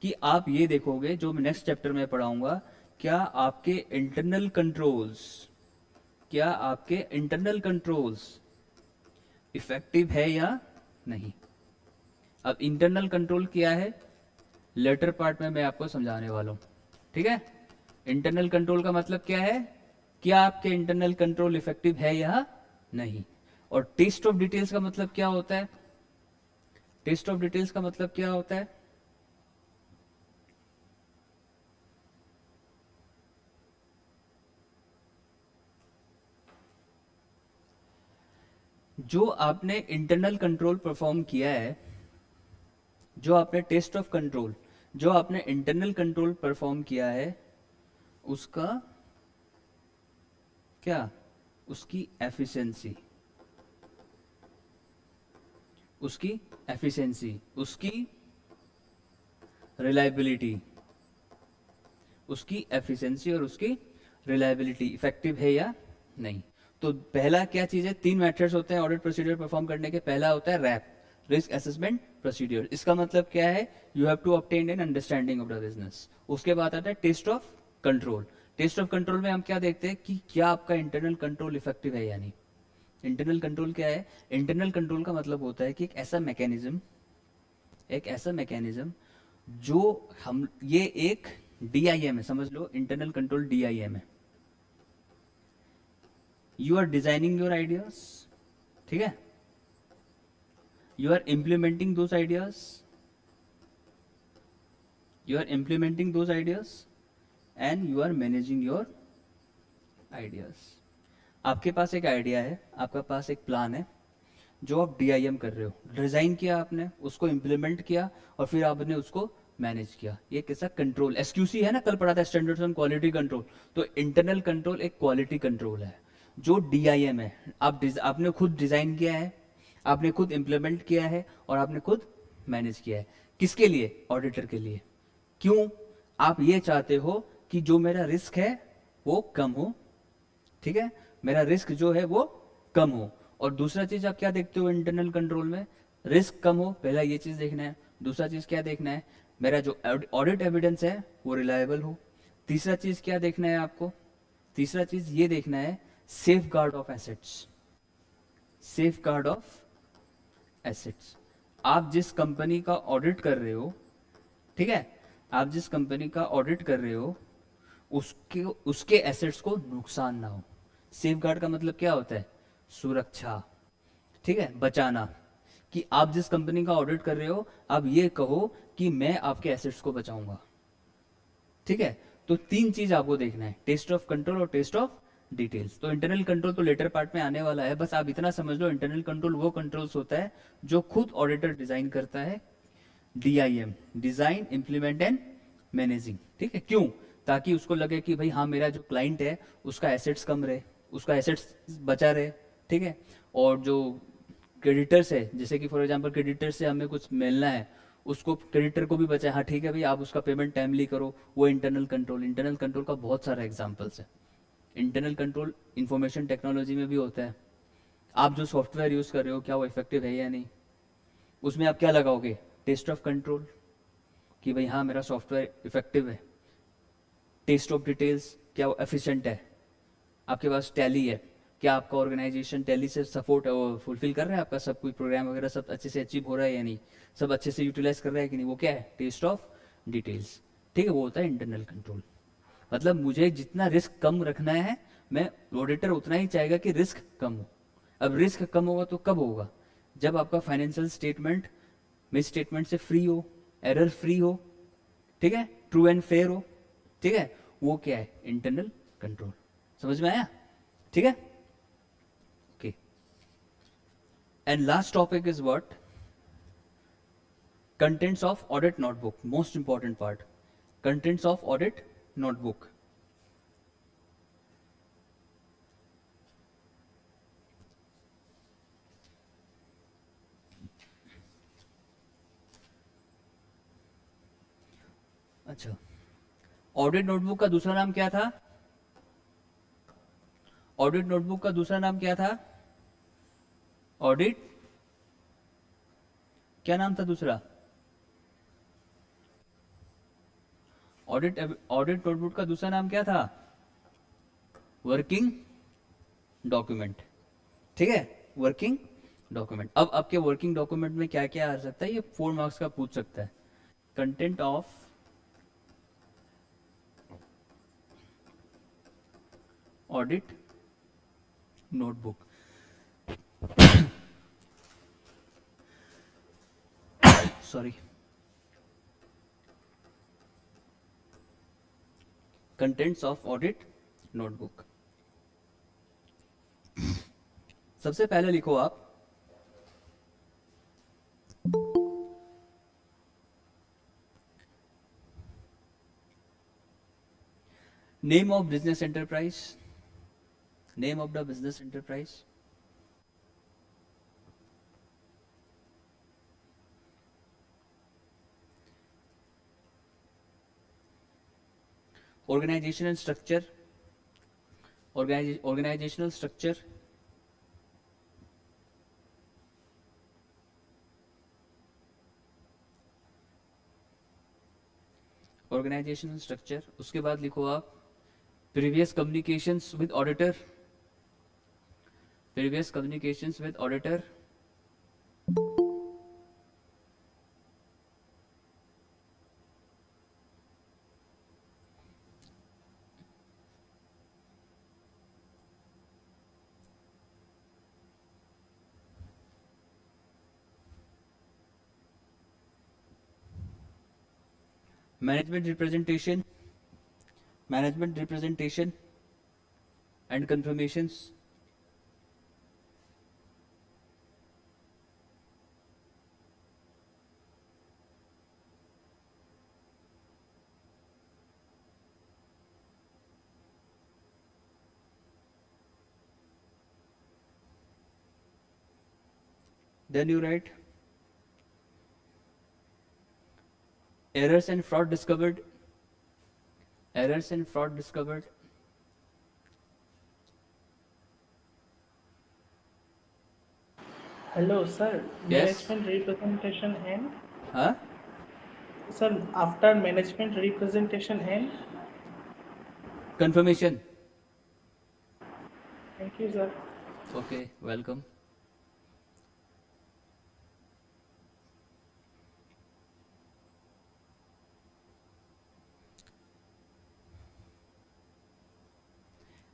कि आप ये देखोगे, जो मैं नेक्स्ट चैप्टर में पढ़ाऊंगा, क्या आपके इंटरनल कंट्रोल्स इफेक्टिव है या नहीं। अब इंटरनल कंट्रोल क्या है, लेटर पार्ट में मैं आपको समझाने वाला हूं। ठीक है, इंटरनल कंट्रोल का मतलब क्या है, क्या आपके इंटरनल कंट्रोल इफेक्टिव है या नहीं। और टेस्ट ऑफ डिटेल्स का मतलब क्या होता है? टेस्ट ऑफ डिटेल्स का मतलब क्या होता है? जो आपने इंटरनल कंट्रोल परफॉर्म किया है, जो आपने टेस्ट ऑफ कंट्रोल, जो आपने इंटरनल कंट्रोल परफॉर्म किया है, उसका क्या? उसकी एफिशिएंसी, उसकी एफिशिएंसी, उसकी रिलायबिलिटी, उसकी एफिशिएंसी और उसकी रिलायबिलिटी इफेक्टिव है या नहीं। तो पहला क्या चीज है, 3 मेथड्स होते हैं ऑडिट प्रोसीजर परफॉर्म करने के। पहला होता है रैप, रिस्क असेसमेंट प्रोसीजर। इसका मतलब क्या है, you have to obtain an understanding of the business. उसके बाद आता है test of control. Test of control में हम क्या देखते हैं कि क्या आपका इंटरनल कंट्रोल इफेक्टिव है या नहीं। इंटरनल कंट्रोल क्या है, इंटरनल कंट्रोल का मतलब होता है कि एक ऐसा मैकेनिज्म जो हम, ये एक DIM है, समझ लो इंटरनल कंट्रोल DIM है। You are designing your ideas, ठीक है, you are implementing those ideas, and you are managing your ideas. आपके पास एक आइडिया है, आपके पास एक प्लान है जो आप DIM कर रहे हो, डिजाइन किया आपने, उसको इम्प्लीमेंट किया और फिर आपने उसको मैनेज किया। ये कैसा कंट्रोल, SQC है ना, कल पढ़ा था, स्टैंडर्ड्स ऑन क्वालिटी कंट्रोल। तो इंटरनल कंट्रोल एक क्वालिटी कंट्रोल है जो DIM है। आपने खुद डिजाइन किया है, आपने खुद इम्प्लीमेंट किया है और आपने खुद मैनेज किया है। किसके लिए, ऑडिटर के लिए। क्यों, आप ये चाहते हो कि जो मेरा रिस्क है वो कम हो, ठीक है, मेरा रिस्क जो है वो कम हो। और दूसरा चीज आप क्या देखते हो इंटरनल कंट्रोल में, रिस्क कम हो, पहला ये चीज देखना है। दूसरा चीज क्या देखना है, मेरा जो ऑडिट एविडेंस है वो रिलायबल हो। तीसरा चीज क्या देखना है आपको, तीसरा चीज ये देखना है, safe guard of assets. Safe guard of assets. आप जिस कंपनी का ऑडिट कर रहे हो, ठीक है, आप जिस कंपनी का ऑडिट कर रहे हो उसके एसेट्स को नुकसान ना हो। सेफ गार्ड का मतलब क्या होता है, सुरक्षा, ठीक है, बचाना। कि आप जिस कंपनी का ऑडिट कर रहे हो, आप ये कहो कि मैं आपके एसेट्स को बचाऊंगा, ठीक है। तो 3 चीज आपको देखना है, टेस्ट ऑफ कंट्रोल और टेस्ट ऑफ डिटेल्स। तो इंटरनल कंट्रोल तो लेटर पार्ट में आने वाला है, बस आप इतना समझ लो, इंटरनल कंट्रोल वो कंट्रोल्स होता है जो खुद ऑडिटर डिजाइन करता है। DIM, design, implement and managing, ठीक है। क्यों, ताकि उसको लगे कि भाई हाँ, मेरा जो क्लाइंट है उसका एसेट्स कम रहे, उसका एसेट्स बचा रहे, ठीक है। और जो क्रेडिटर्स है, जैसे कि फॉर एग्जांपल क्रेडिटर से हमें कुछ मिलना है, उसको क्रेडिटर को भी बचाए, हाँ ठीक है भाई, आप उसका पेमेंट टाइमली करो, वो इंटरनल कंट्रोल। इंटरनल कंट्रोल का बहुत सारा एग्जांपल्स है। इंटरनल कंट्रोल इंफॉर्मेशन टेक्नोलॉजी में भी होता है। आप जो सॉफ्टवेयर यूज कर रहे हो क्या वो इफेक्टिव है या नहीं, उसमें आप क्या लगाओगे, टेस्ट ऑफ कंट्रोल, कि भाई हाँ मेरा सॉफ्टवेयर इफेक्टिव है। टेस्ट ऑफ डिटेल्स, क्या वो एफिशिएंट है। आपके पास टैली है, क्या आपका ऑर्गेनाइजेशन टैली से सपोर्ट फुलफिल कर रहा है, आपका सब कोई प्रोग्राम वगैरह सब अच्छे से अचीव हो रहा है या नहीं, सब अच्छे से यूटिलाइज कर रहा है कि नहीं, वो क्या है, टेस्ट ऑफ डिटेल्स, ठीक है। वो होता है इंटरनल कंट्रोल। मतलब मुझे जितना रिस्क कम रखना है, मैं ऑडिटर उतना ही चाहेगा कि रिस्क कम हो। अब रिस्क कम होगा तो कब होगा, जब आपका फाइनेंशियल स्टेटमेंट मिस स्टेटमेंट से फ्री हो, एरर फ्री हो, ठीक है, ट्रू एंड फेयर हो, ठीक है। वो क्या है, इंटरनल कंट्रोल। समझ में आया, ठीक है, okay. And last topic is what, contents of audit notebook, most important part, contents of audit notebook. अच्छा, ऑडिट नोटबुक का दूसरा नाम क्या था, ऑडिट नोटबुक का दूसरा नाम क्या था, ऑडिट, क्या नाम था दूसरा, ऑडिट ऑडिट नोटबुक का दूसरा नाम क्या था, वर्किंग डॉक्यूमेंट, ठीक है, वर्किंग डॉक्यूमेंट। अब आपके वर्किंग डॉक्यूमेंट में क्या क्या आ सकता है, ये 4 मार्क्स का पूछ सकता है। Content of audit notebook, sorry, contents of audit notebook. सबसे पहले लिखो आप, name of business enterprise, name of the business enterprise, organizational structure organizational structure, organizational structure, उसके बाद लिखो आप previous communications with auditor, previous communications with auditor, management representation, management representation and confirmations, then you write errors and fraud discovered, errors and fraud discovered, Hello, sir. Yes. Management representation and huh? sir, after management representation and Confirmation. thank you, sir. Okay, welcome.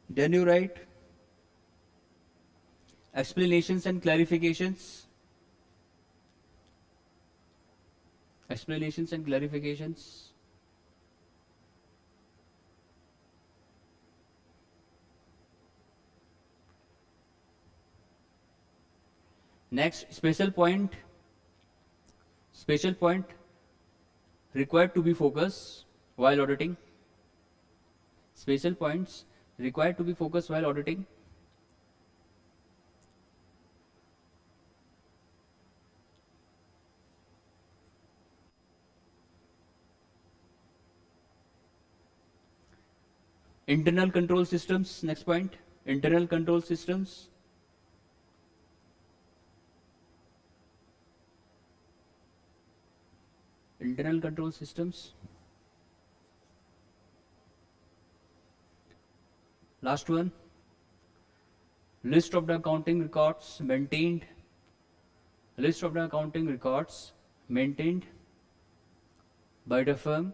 Then you write explanations and clarifications, explanations and clarifications, next special point required to be focused while auditing, special points required to be focused while auditing, internal control systems, next point, internal control systems, internal control systems, last one, list of the accounting records maintained, list of the accounting records maintained by the firm,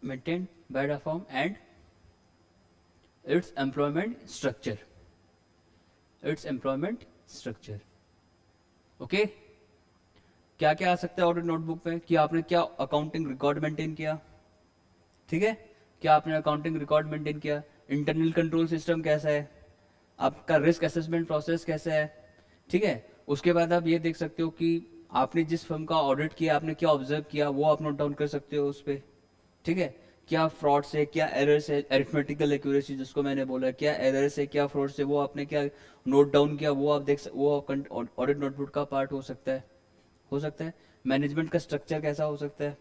maintained by the firm, and its employment structure, its employment structure. Okay क्या क्या आ सकता है audit notebook में कि आपने क्या accounting record maintain किया, ठीक है, क्या आपने अकाउंटिंग रिकॉर्ड मेंटेन किया, इंटरनल कंट्रोल सिस्टम कैसा है, आपका रिस्क असेसमेंट प्रोसेस कैसा है, ठीक है। उसके बाद आप ये देख सकते हो कि आपने जिस फर्म का ऑडिट किया आपने क्या ऑब्जर्व किया वो आप नोट डाउन कर सकते हो उस पर, ठीक है। क्या फ्रॉड से, क्या एरर से, अरिथमेटिकल एक्यूरेसी जिसको मैंने बोला, क्या एरर से क्या फ्रॉड से वो आपने क्या नोट डाउन किया वो आप वो ऑडिट नोटबुक का पार्ट हो सकता है, हो सकता है। मैनेजमेंट का स्ट्रक्चर कैसा हो सकता है,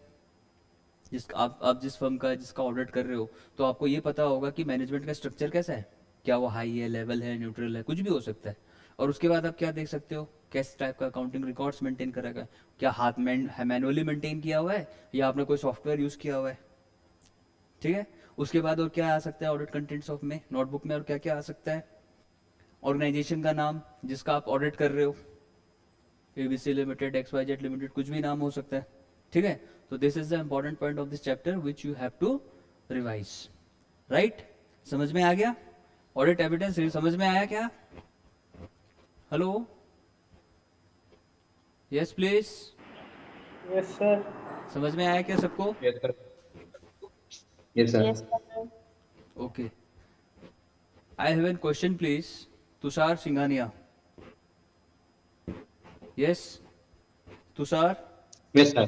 जिसका आप जिस फर्म का जिसका ऑडिट कर रहे हो तो आपको ये पता होगा कि मैनेजमेंट का स्ट्रक्चर कैसा है, क्या वो हाई है, लेवल है, न्यूट्रल है, कुछ भी हो सकता है। और उसके बाद आप क्या देख सकते हो, किस टाइप का अकाउंटिंग रिकॉर्ड्स मेंटेन करेगा, क्या हाथ में मैनुअली मेंटेन किया हुआ है या आपने कोई सॉफ्टवेयर यूज किया हुआ है, ठीक है। उसके बाद और क्या आ सकता है ऑडिट कंटेंट्स ऑफ में नोटबुक में, और क्या क्या आ सकता है, ऑर्गेनाइजेशन का नाम जिसका आप ऑडिट कर रहे हो, एबीसी लिमिटेड, XYZ लिमिटेड, कुछ भी नाम हो सकता है, ठीक है। तो this is the important point of this chapter which you have to revise, right. समझ में आ गया, ऑडिट एविडेंस समझ में आया क्या, hello, yes please, Yes, sir. समझ में आया क्या सबको, Yes, sir. Yes, sir. Yes, sir. Okay. I have an question please, Tushar Singhania, yes Tushar Yes, sir.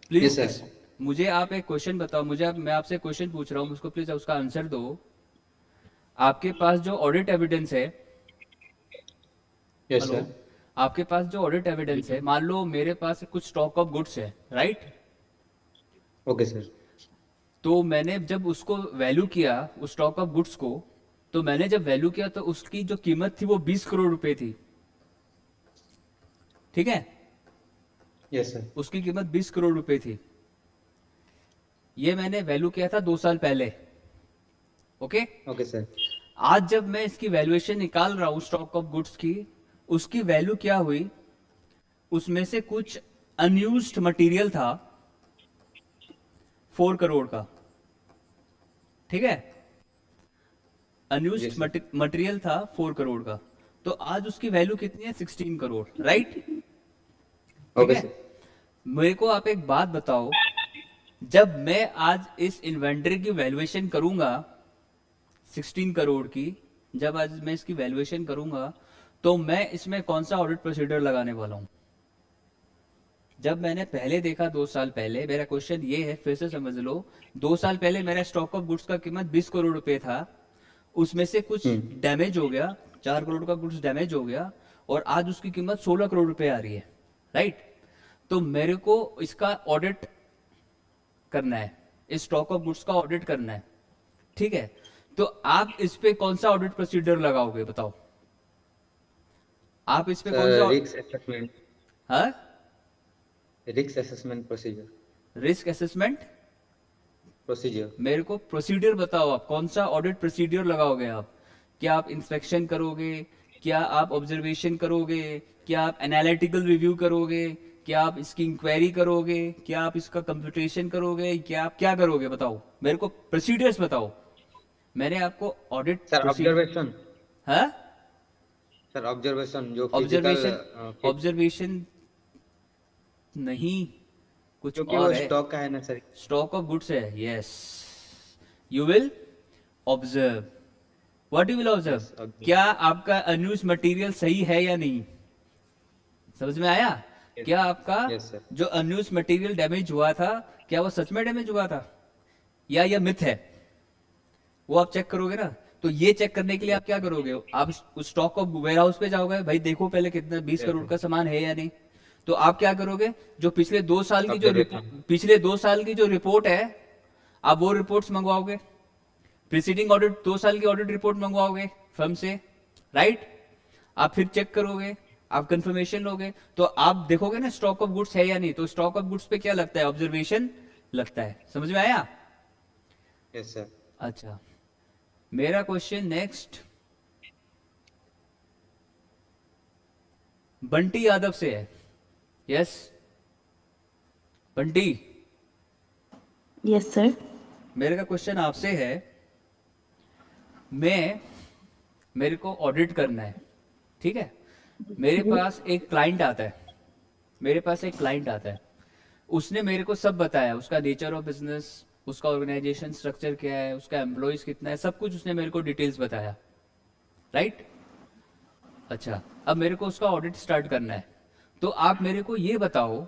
Please, Yes, sir. मुझे आप एक क्वेश्चन बताओ, मैं आपसे क्वेश्चन पूछ रहा हूँ, उसको प्लीज उसका आंसर दो। आपके पास जो ऑडिट एविडेंस है, Yes, हेलो, sir. आपके पास जो ऑडिट एविडेंस है, मान लो मेरे पास कुछ स्टॉक ऑफ गुड्स है, राइट? Okay, sir. तो मैंने जब उसको वैल्यू किया उस स्टॉक ऑफ गुड्स को, तो मैंने जब वैल्यू किया तो उसकी जो कीमत थी वो 20 करोड़ रुपए थी, ठीक है? Yes, sir. उसकी कीमत 20 करोड़ रुपए थी। ये मैंने वैल्यू किया था 2 साल पहले, ओके? Okay, sir. आज जब मैं इसकी वैल्यूएशन निकाल रहा हूं स्टॉक ऑफ गुड्स की, उसकी वैल्यू क्या हुई, उसमें से कुछ अनयूज्ड मटेरियल था 4 करोड़ का, ठीक है? Unused Yes, sir. मटेरियल था 4 करोड़ का, तो आज उसकी वैल्यू कितनी है? 16 करोड़, राइट? ठीक Okay, है? sir. मेरे को आप एक बात बताओ, जब मैं आज इस इन्वेंटरी की वैल्यूएशन करूंगा 16 करोड़ की, जब आज मैं इसकी वैल्यूएशन करूंगा, तो मैं इसमें कौन सा ऑडिट प्रोसीजर लगाने वाला हूं? जब मैंने पहले देखा 2 साल पहले, मेरा क्वेश्चन ये है, फिर से समझ लो, 2 साल पहले मेरा स्टॉक ऑफ गुड्स का कीमत 20 करोड़ रुपए था, उसमें से कुछ डैमेज हो गया, 4 करोड़ का गुड्स डैमेज हो गया, और आज उसकी कीमत 16 करोड़ रुपए आ रही है, राइट? तो मेरे को इसका ऑडिट करना है, इस स्टॉक ऑफ गुड्स का ऑडिट करना है, ठीक है? तो आप इस पे कौन सा ऑडिट प्रोसीजर लगाओगे, बताओ? आप इस पे कौन सा Risk assessment. हाँ, Risk assessment procedure. Risk assessment? Procedure. मेरे को प्रोसीजर बताओ, आप कौन सा ऑडिट प्रोसीजर लगाओगे? आप क्या आप इंस्पेक्शन करोगे, क्या आप ऑब्जर्वेशन करोगे, क्या आप एनालिटिकल रिव्यू करोगे, क्या आप इसकी इंक्वायरी करोगे, क्या आप इसका कंप्यूटेशन करोगे, क्या आप क्या करोगे, बताओ मेरे को, प्रोसीजर्स बताओ। मैंने आपको ऑडिट Sir, observation. हाँ, Sir, observation जो physical ऑब्जर्वेशन, ऑब्जर्वेशन नहीं, कुछ क्योंकि और वो है। स्टॉक का है ना सर. स्टॉक ऑफ गुड्स है, yes. You will observe, what you will observe? Yes, observe. क्या आपका अनयूज मटेरियल सही है या नहीं? समझ में आया? Yes. क्या आपका Yes, sir. जो अनयूज मटेरियल डैमेज हुआ था, क्या वो सच में डैमेज हुआ था या यह मिथ है? वो आप चेक करोगे ना। तो ये चेक करने के लिए आप क्या करोगे? आप उस स्टॉक ऑफ वेयर हाउस पे जाओगे, भाई देखो पहले कितना 20 करोड़ का सामान है या नहीं। तो आप क्या करोगे? जो पिछले 2 साल की जो Observation. पिछले 2 साल की जो रिपोर्ट है, आप वो रिपोर्ट्स मंगवाओगे, प्रीसीडिंग ऑडिट 2 साल की ऑडिट रिपोर्ट मंगवाओगे फर्म से, राइट? आप फिर चेक करोगे, आप कंफर्मेशन लोगे, तो आप देखोगे ना स्टॉक ऑफ गुड्स है या नहीं। तो स्टॉक ऑफ गुड्स पे क्या लगता है? ऑब्जर्वेशन लगता है। समझ में आया? Yes, sir. अच्छा, मेरा क्वेश्चन नेक्स्ट बंटी यादव से है। Yes Bunty, yes sir. मेरे का क्वेश्चन आपसे है, मेरे को ऑडिट करना है, ठीक है? मेरे पास एक क्लाइंट आता है, उसने मेरे को सब बताया, उसका नेचर ऑफ बिजनेस, उसका ऑर्गेनाइजेशन स्ट्रक्चर क्या है, उसका एम्प्लॉयज कितना है, सब कुछ उसने मेरे को डिटेल्स बताया, राइट? अच्छा, अब मेरे को उसका ऑडिट स्टार्ट करना है। तो आप मेरे को ये बताओ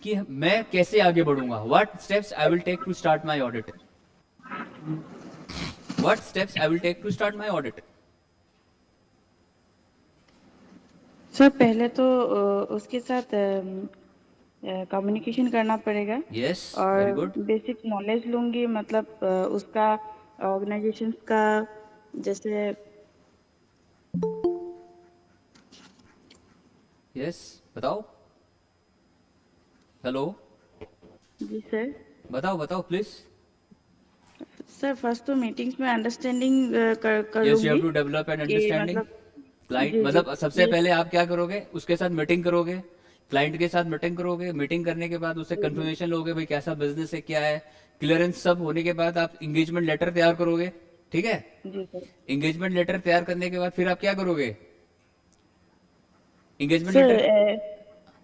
कि मैं कैसे आगे बढ़ूंगा? What steps I will take to start my audit? What steps I will take to start my audit? Sir पहले तो उसके साथ कम्युनिकेशन करना पड़ेगा यस, वेरी और गुड। बेसिक नॉलेज लूंगी, मतलब उसका ऑर्गेनाइजेशन का, जैसे यस, बताओ। हेलो, जी सर। बताओ प्लीज। सर फर्स्ट तो मीटिंग्स में अंडरस्टैंडिंग कर यस, यू हैव लूंगी टू डेवलप एन कि अंडरस्टैंडिंग मतलब क्लाइंट। जी मतलब सबसे जी पहले आप क्या करोगे? उसके साथ मीटिंग करोगे, क्लाइंट के साथ मीटिंग करोगे, मीटिंग करने के बाद उससे कंफर्मेशन लोगे, भाई कैसा बिजनेस है, क्या है, क्लियरेंस सब होने के बाद आप इंगेजमेंट लेटर तैयार करोगे, ठीक है? जी सर। इंगेजमेंट लेटर तैयार करने के बाद फिर आप क्या करोगे? Engagement sir letter,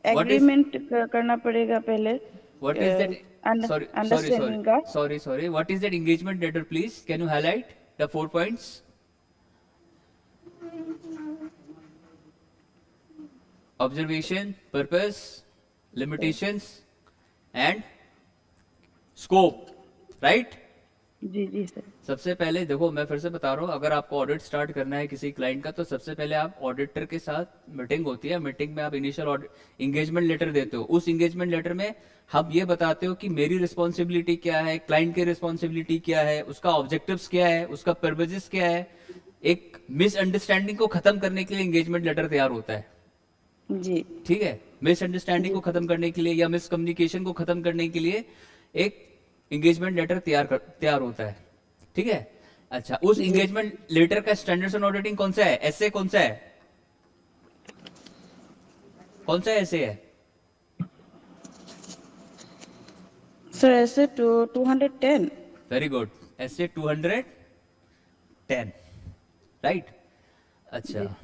what is agreement करना पड़ेगा पहले, what is that? अंडरस्टैंडिंग का। Sorry, what is that engagement letter, please? Can you highlight the 4 points? Observation, purpose, limitations and scope, right? जी जी सर। सबसे पहले देखो, मैं फिर से बता रहा हूँ, अगर आपको ऑडिट स्टार्ट करना है किसी क्लाइंट का, तो सबसे पहले आप ऑडिटर के साथ मीटिंग होती है, मीटिंग में आप इनिशियल इंगेजमेंट लेटर देते हो। उस इंगेजमेंट लेटर में हम ये बताते हो कि मेरी रिस्पॉन्सिबिलिटी क्या है, क्लाइंट की रिस्पॉन्सिबिलिटी क्या है, उसका ऑब्जेक्टिव्स क्या है, उसका पर्पजेस क्या है। एक मिसअंडरस्टैंडिंग को खत्म करने के लिए इंगेजमेंट लेटर तैयार होता है, जी ठीक है। मिसअंडरस्टैंडिंग को खत्म करने के लिए या मिसकम्युनिकेशन को खत्म करने के लिए एक एंगेजमेंट लेटर तैयार होता है, ठीक है। अच्छा, उस एंगेजमेंट लेटर का स्टैंडर्ड्स ऑन ऑडिटिंग कौन सा है, ऐसे कौन सा है, कौन सा ऐसे है? सर ऐसे 210। वेरी गुड, ऐसे 210, राइट। अच्छा,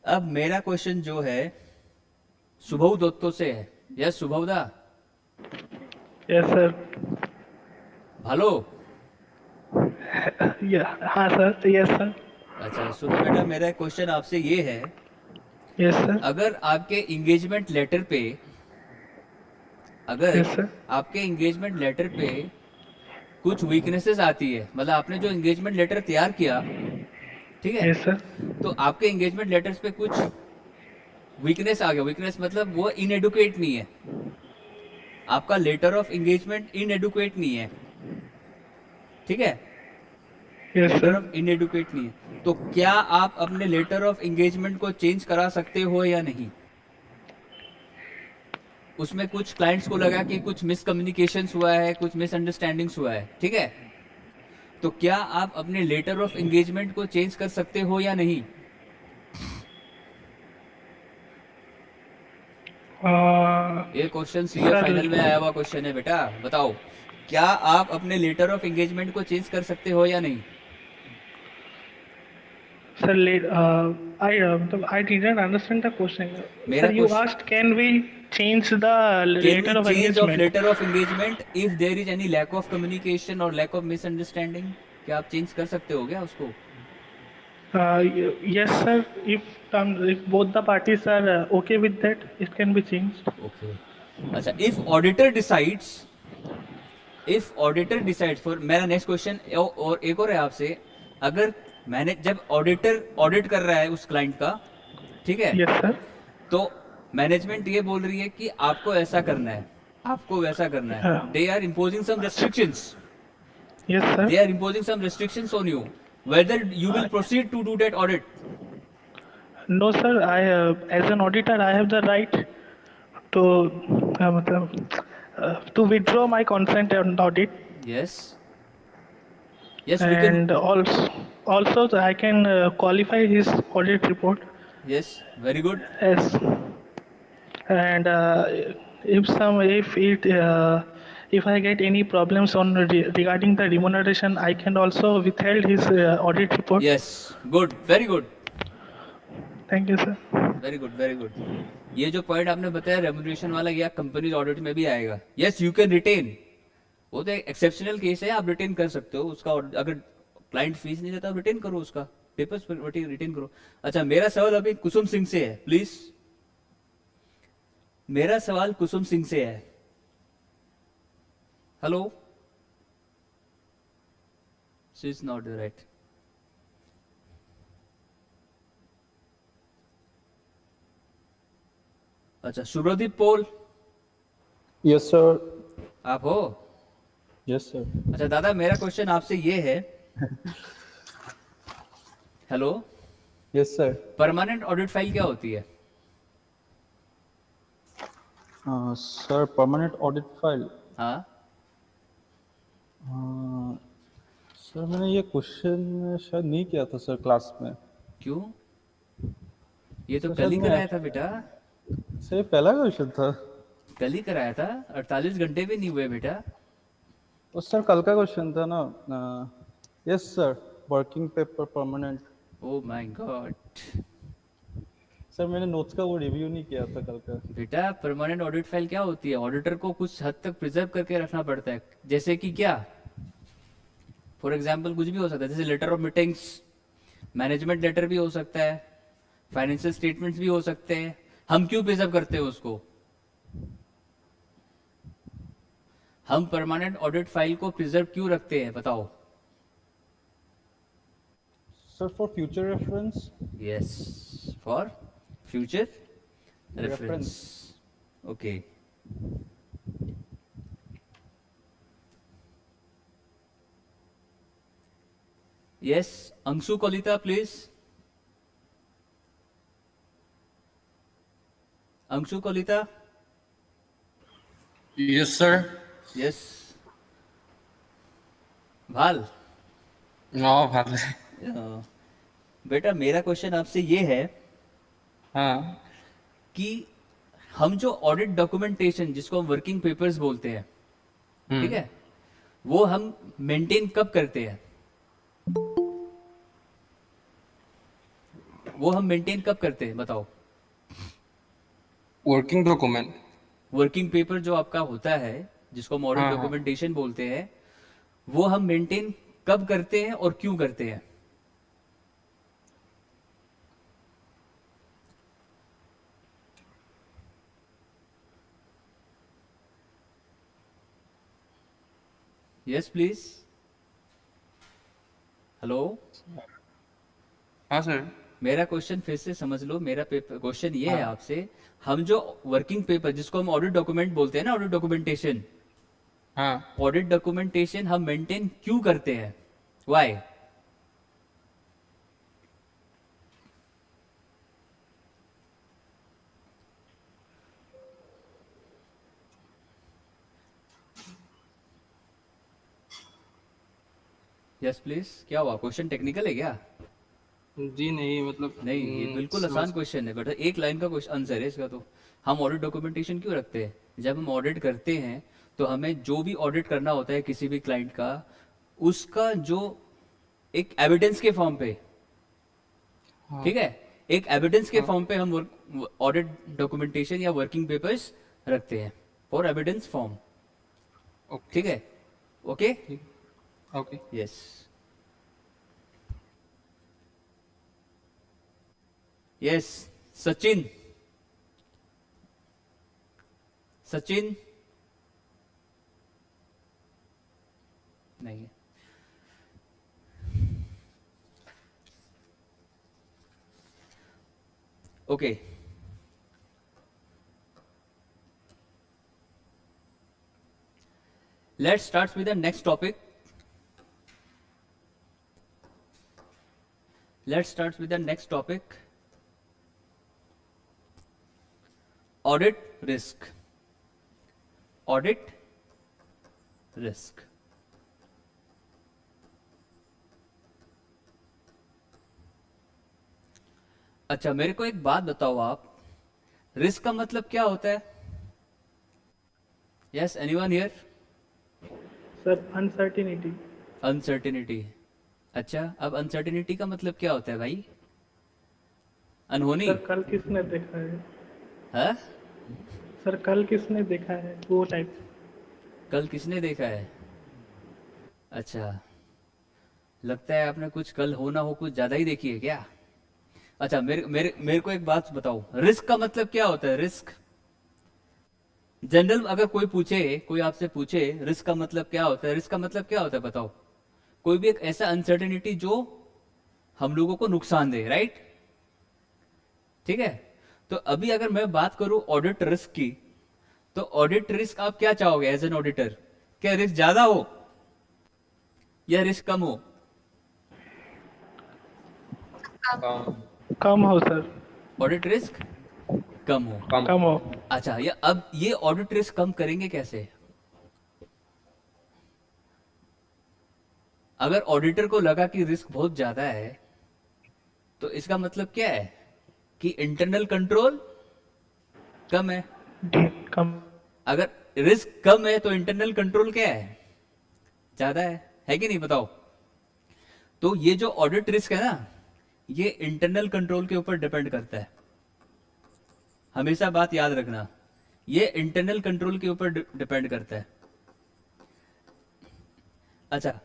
अब मेरा क्वेश्चन जो है शुभव दत्तो से है। यस शुभव दा, यस सर। भालो। हाँ सर, यस सर। अच्छा सुनो बेटा, मेरा क्वेश्चन आपसे ये है, यस सर। अगर आपके इंगेजमेंट लेटर पे, अगर यस सर। आपके इंगेजमेंट लेटर पे कुछ वीकनेसेस आती है, मतलब आपने जो इंगेजमेंट लेटर तैयार किया, ठीक है, यस सर। तो आपके इंगेजमेंट लेटर्स पे कुछ वीकनेस आ गया, वीकनेस मतलब वो इनएडुकेट नहीं है, आपका लेटर ऑफ इंगेजमेंट इनएडुकेट नहीं है, ठीक है, yes letter sir. Of inadequate नहीं है, तो क्या आप अपने लेटर ऑफ इंगेजमेंट को चेंज करा सकते हो या नहीं? उसमें कुछ क्लाइंट्स को लगा कि कुछ मिसकम्युनिकेशन हुआ है, कुछ मिसअंडरस्टैंडिंग्स हुआ है, ठीक है, तो क्या आप अपने लेटर ऑफ इंगेजमेंट को चेंज कर सकते हो या नहीं? ये क्वेश्चन सीए सर फाइनल में आया हुआ क्वेश्चन है बेटा, बताओ क्या आप अपने लेटर ऑफ एंगेजमेंट को चेंज कर सकते हो या नहीं? सर लेट I मतलब I didn't understand the question. मेरा Sir, you question- asked can we change the Can letter we of change of engagement? letter of engagement if there is any lack of communication or lack of misunderstanding? क्या आप change कर सकते हो क्या उसको? Yes sir. If both the parties are okay with that, it can be changed. Okay, अच्छा, if auditor decides for, मेरा next question और एक और है आपसे, अगर मैंने जब ऑडिटर ऑडिट कर रहा है उस क्लाइंट का, ठीक है, Yes sir. तो मैनेजमेंट ये बोल रही है कि आपको ऐसा करना है, आपको वैसा करना है, हाँ। They are imposing some restrictions, Yes sir. they are imposing some restrictions on you, whether you will proceed to do that audit. No sir. As an auditor I have the right to मतलब to withdraw my consent on the audit, Yes, yes, we can. and also I can qualify his audit report Yes, very good. as, and if I get any problems on regarding the remuneration, I can also withhold his audit report. Yes, good, very good, Thank you sir. very good, very good. ये जो point आपने बताया remuneration वाला, ये company audit में भी आएगा। Yes, you can retain, वो तो एक्सेप्शनल केस है, आप रिटेन कर सकते हो उसका, अगर क्लाइंट फीस नहीं देता आप रिटेन करो, उसका पेपर्स पर रिटेन करो। अच्छा, मेरा सवाल अभी कुसुम सिंह से है, प्लीज, मेरा सवाल कुसुम सिंह से है। Hello, she is not right. अच्छा, शुभ्रदीप पोल, Yes, sir. आप हो? Yes, sir. अच्छा दादा, मेरा क्वेश्चन आपसे ये है, hello, Yes, sir. Permanent audit file क्या होती है? Sir, permanent audit file. हाँ, सर मैंने ये क्वेश्चन शायद नहीं किया था सर क्लास में। क्यों? ये तो सर, कल ही शायद मैं- कराया था बेटा, सर ये पहला क्वेश्चन था। कल ही कराया था, 48 घंटे भी नहीं हुए बेटा। और सर कल का क्वेश्चन था ना। Yes sir, working paper permanent. Oh my God sir मैंने नोट्स का वो रिव्यू नहीं किया था कल का। बेटा, परमानेंट ऑडिट फाइल क्या होती है? ऑडिटर को कुछ हद तक प्रिजर्व करके रखना पड़ता है, जैसे कि क्या, फॉर एग्जाम्पल कुछ भी हो सकता है, जैसे letter of meetings, management letter भी हो सकता है, फाइनेंशियल स्टेटमेंट्स भी हो सकते हैं। हम क्यों प्रिजर्व करते हैं उसको? हम परमानेंट ऑडिट फाइल को प्रिजर्व क्यों रखते हैं, बताओ? Sir, for future reference. Yes, for future reference. Reference. Okay. Yes, Anshu Kalita please. Anshu Kalita. Yes, sir. Yes. भाल. हाँ भाले. बेटा मेरा क्वेश्चन आपसे ये है हाँ. कि हम जो ऑडिट डॉक्यूमेंटेशन जिसको हम वर्किंग पेपर्स बोलते हैं, ठीक है, वो हम मेंटेन कब करते हैं? वो हम मेंटेन कब करते हैं, बताओ? Working document. वर्किंग पेपर जो आपका होता है जिसको हम ऑडिट हाँ, हाँ. डॉक्यूमेंटेशन बोलते हैं, वो हम मेंटेन कब करते हैं और क्यों करते हैं? Yes please. हेलो. हाँ सर. मेरा क्वेश्चन फिर से समझ लो. मेरा क्वेश्चन ये है आपसे, हम जो वर्किंग पेपर जिसको हम ऑडिट डॉक्यूमेंट बोलते हैं ना, ऑडिट डॉक्यूमेंटेशन, हाँ. ऑडिट डॉक्यूमेंटेशन हम मेंटेन क्यों करते हैं? व्हाई? Yes please. क्या हुआ, क्वेश्चन टेक्निकल है क्या? जी नहीं, मतलब नहीं, ये बिल्कुल आसान क्वेश्चन है बेटा. एक लाइन का क्वेश्चन आंसर है इसका. तो हम ऑडिट डॉक्यूमेंटेशन क्यों रखते हैं? जब हम ऑडिट करते हैं तो हमें जो भी ऑडिट करना होता है किसी भी क्लाइंट का, उसका जो एक एविडेंस के फॉर्म पे, ठीक है, एक एविडेंस के फॉर्म पे हम ऑडिट डॉक्यूमेंटेशन या वर्किंग पेपर्स रखते हैं फॉर एविडेंस फॉर्म. ओके. ठीक है. Okay. Okay. Yes. Yes. Sachin. Sachin नहीं. Okay. Let's start with the next topic. Let's start with the next topic. Audit risk. Audit risk. अच्छा, मेरे को एक बात बताओ आप, रिस्क का मतलब क्या होता है? Yes, anyone here? Sir uncertainty. Uncertainty. अच्छा, अब अनसर्टिनिटी का मतलब क्या होता है भाई? अनहोनी? सर कल किसने देखा है? हाँ? सर कल किसने देखा है, वो टाइप. कल किसने देखा है? अच्छा, लगता है आपने कुछ कल हो ना हो कुछ ज्यादा ही देखी है क्या? अच्छा, मेरे मेरे मेरे को एक बात बताओ, रिस्क का मतलब क्या होता है? रिस्क जनरल अगर कोई पूछे, कोई आपसे पूछे रिस्क का मतलब क्या होता है, रिस्क का मतलब क्या होता है बताओ? कोई भी एक ऐसा अनसर्टेनिटी जो हम लोगों को नुकसान दे, राइट? ठीक है. तो अभी अगर मैं बात करूं ऑडिट रिस्क की, तो ऑडिट रिस्क आप क्या चाहोगे एज एन ऑडिटर? क्या रिस्क ज्यादा हो या रिस्क कम हो? कम हो सर. ऑडिट रिस्क कम हो. कम हो. अच्छा, ये अब ये ऑडिट रिस्क कम करेंगे कैसे? अगर ऑडिटर को लगा कि रिस्क बहुत ज्यादा है, तो इसका मतलब क्या है कि इंटरनल कंट्रोल कम है. कम. अगर रिस्क कम है तो इंटरनल कंट्रोल क्या है? ज्यादा है कि नहीं, बताओ? तो ये जो ऑडिट रिस्क है ना, ये इंटरनल कंट्रोल के ऊपर डिपेंड करता है. हमेशा बात याद रखना, ये इंटरनल कंट्रोल के ऊपर डिपेंड करता है. अच्छा,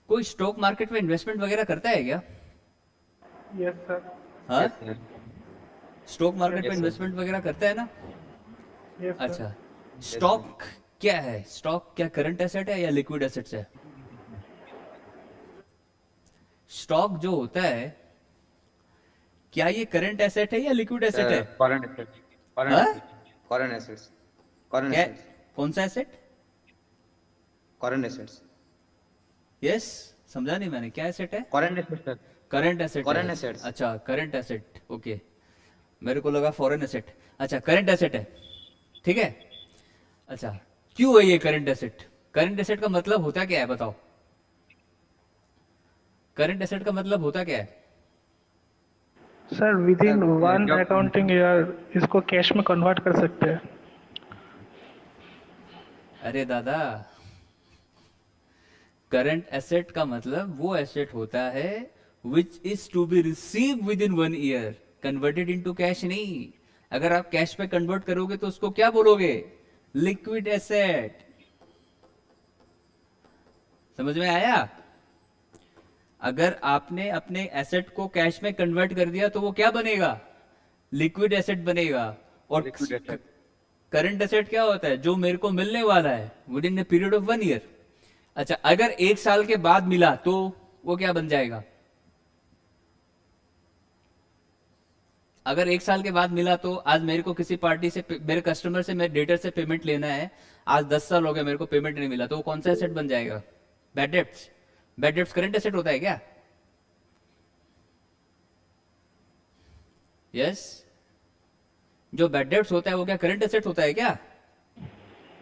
कोई स्टॉक मार्केट में इन्वेस्टमेंट वगैरह करता है क्या? Yes sir. हाँ, Yes, स्टॉक मार्केट में Yes, sir. इन्वेस्टमेंट वगैरह करता है ना? Yes sir. अच्छा, स्टॉक क्या है? स्टॉक क्या करंट एसेट है या लिक्विड एसेट्स है? स्टॉक जो होता है क्या ये करंट एसेट है या लिक्विड एसेट है? Current assets. Current हाँ? assets. Current assets. Current क्या? assets. कौन सा एसेट? Current assets. यस, समझा नहीं मैंने, क्या एसेट है? Current assets, sir. Current asset Current है। assets. अच्छा, करंट एसेट, ओके। मेरे को लगा फॉरेन एसेट। अच्छा, करंट एसेट है, ठीक है। अच्छा, क्यों है ये करंट एसेट? करंट एसेट का मतलब होता क्या है, बताओ? करंट एसेट का मतलब होता क्या है? Sir with in Sir, one जब अकाउंटिंग ईयर इसको कैश में कन्वर्ट कर सकते हैं। अरे दादा, करंट एसेट का मतलब वो एसेट होता है which is to be receive within 1 year, converted into cash नहीं। अगर आप कैश पे कन्वर्ट करोगे तो उसको क्या बोलोगे? Liquid asset. समझ में आया? अगर आपने अपने एसेट को कैश में कन्वर्ट कर दिया तो वो क्या बनेगा? लिक्विड एसेट बनेगा। और Liquid asset. करंट एसेट क्या होता है? जो मेरे को मिलने वाला है with in a period of 1 year. अच्छा, अगर 1 साल के बाद मिला तो वो क्या बन जाएगा? अगर 1 साल के बाद मिला तो आज मेरे को किसी पार्टी से, मेरे कस्टमर से, मेरे डेटर से पेमेंट लेना है, आज 10 साल हो गए मेरे को पेमेंट नहीं मिला, तो वो कौन सा एसेट बन जाएगा? Bad debts. Bad debts current asset होता है क्या? यस। जो बैड डेब्ट्स होता है वो क्या करंट एसेट होता है क्या?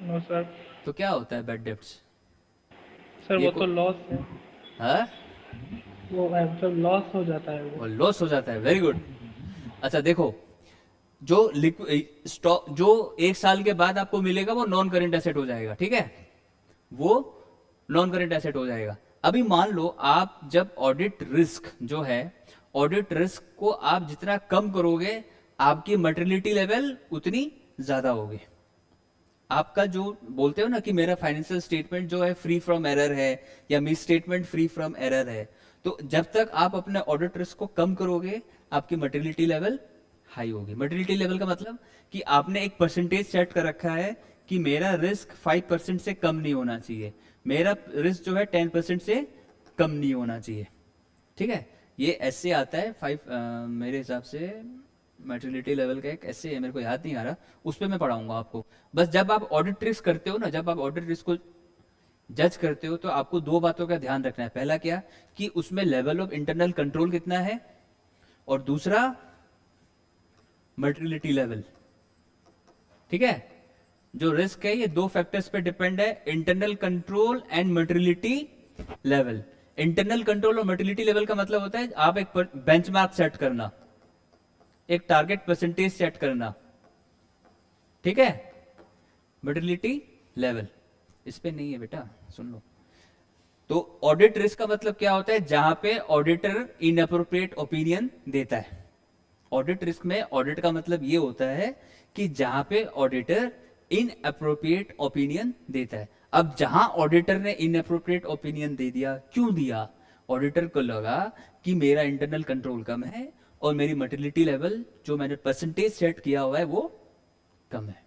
नो सर, तो क्या होता है बैड डेब्ट्स? सर ये वो तो लॉस है, हाँ, वो मतलब लॉस हो जाता है वो। वो लॉस हो जाता है। Very good. अच्छा देखो, जो स्टॉक जो 1 साल के बाद आपको मिलेगा वो नॉन करंट एसेट हो जाएगा, ठीक है? वो नॉन करंट एसेट हो जाएगा। अभी मान लो आप जब ऑडिट रिस्क जो है, ऑडिट रिस्क को आप जितना कम करोगे आपकी मटेरियलिटी लेवल उतनी ज्यादा होगी। आपका जो बोलते हो ना कि मेरा फाइनेंशियल स्टेटमेंट जो है फ्री फ्रॉम एरर है या miss statement free from error है, तो जब तक आप अपने ऑडिट रिस्क को कम करोगे आपकी मटेरियलिटी लेवल हाई होगी। मटेरियलिटी लेवल का मतलब कि आपने एक परसेंटेज सेट कर रखा है कि मेरा रिस्क 5% से कम नहीं होना चाहिए, मेरा रिस्क जो है 10% से कम नहीं होना चाहिए, ठीक है? ये ऐसे आता है 5 मेरे हिसाब से मटेरियलिटी लेवल का एक ऐसे है, मेरे को याद नहीं आ रहा, उस पर मैं पढ़ाऊंगा आपको। बस जब आप ऑडिट रिस्क करते हो ना, जब आप ऑडिट रिस्क को जज करते हो तो आपको 2 बातों का ध्यान रखना है। पहला क्या कि उसमें लेवल ऑफ इंटरनल कंट्रोल कितना है, और दूसरा मटेरियलिटी लेवल, ठीक है? जो रिस्क है ये 2 फैक्टर्स पे डिपेंड है, internal control and materiality level. Internal control और मटेरियलिटी लेवल का मतलब होता है आप एक बेंचमार्क सेट करना, एक टारगेट परसेंटेज सेट करना, ठीक है? मटेरियलिटी लेवल इस पे नहीं है बेटा, सुन लो। तो ऑडिट रिस्क का मतलब क्या होता है? जहां पे ऑडिटर इनअप्रोप्रिएट ओपिनियन देता है। ऑडिट रिस्क में ऑडिट का मतलब ये होता है कि जहां पे ऑडिटर इनअप्रोप्रिएट ओपिनियन देता है। अब जहां ऑडिटर ने इनअप्रोप्रिएट ओपिनियन दे दिया, क्यों दिया? ऑडिटर को लगा कि मेरा इंटरनल कंट्रोल कम है और मेरी मटेरियलिटी लेवल जो मैंने परसेंटेज सेट किया हुआ है वो कम है।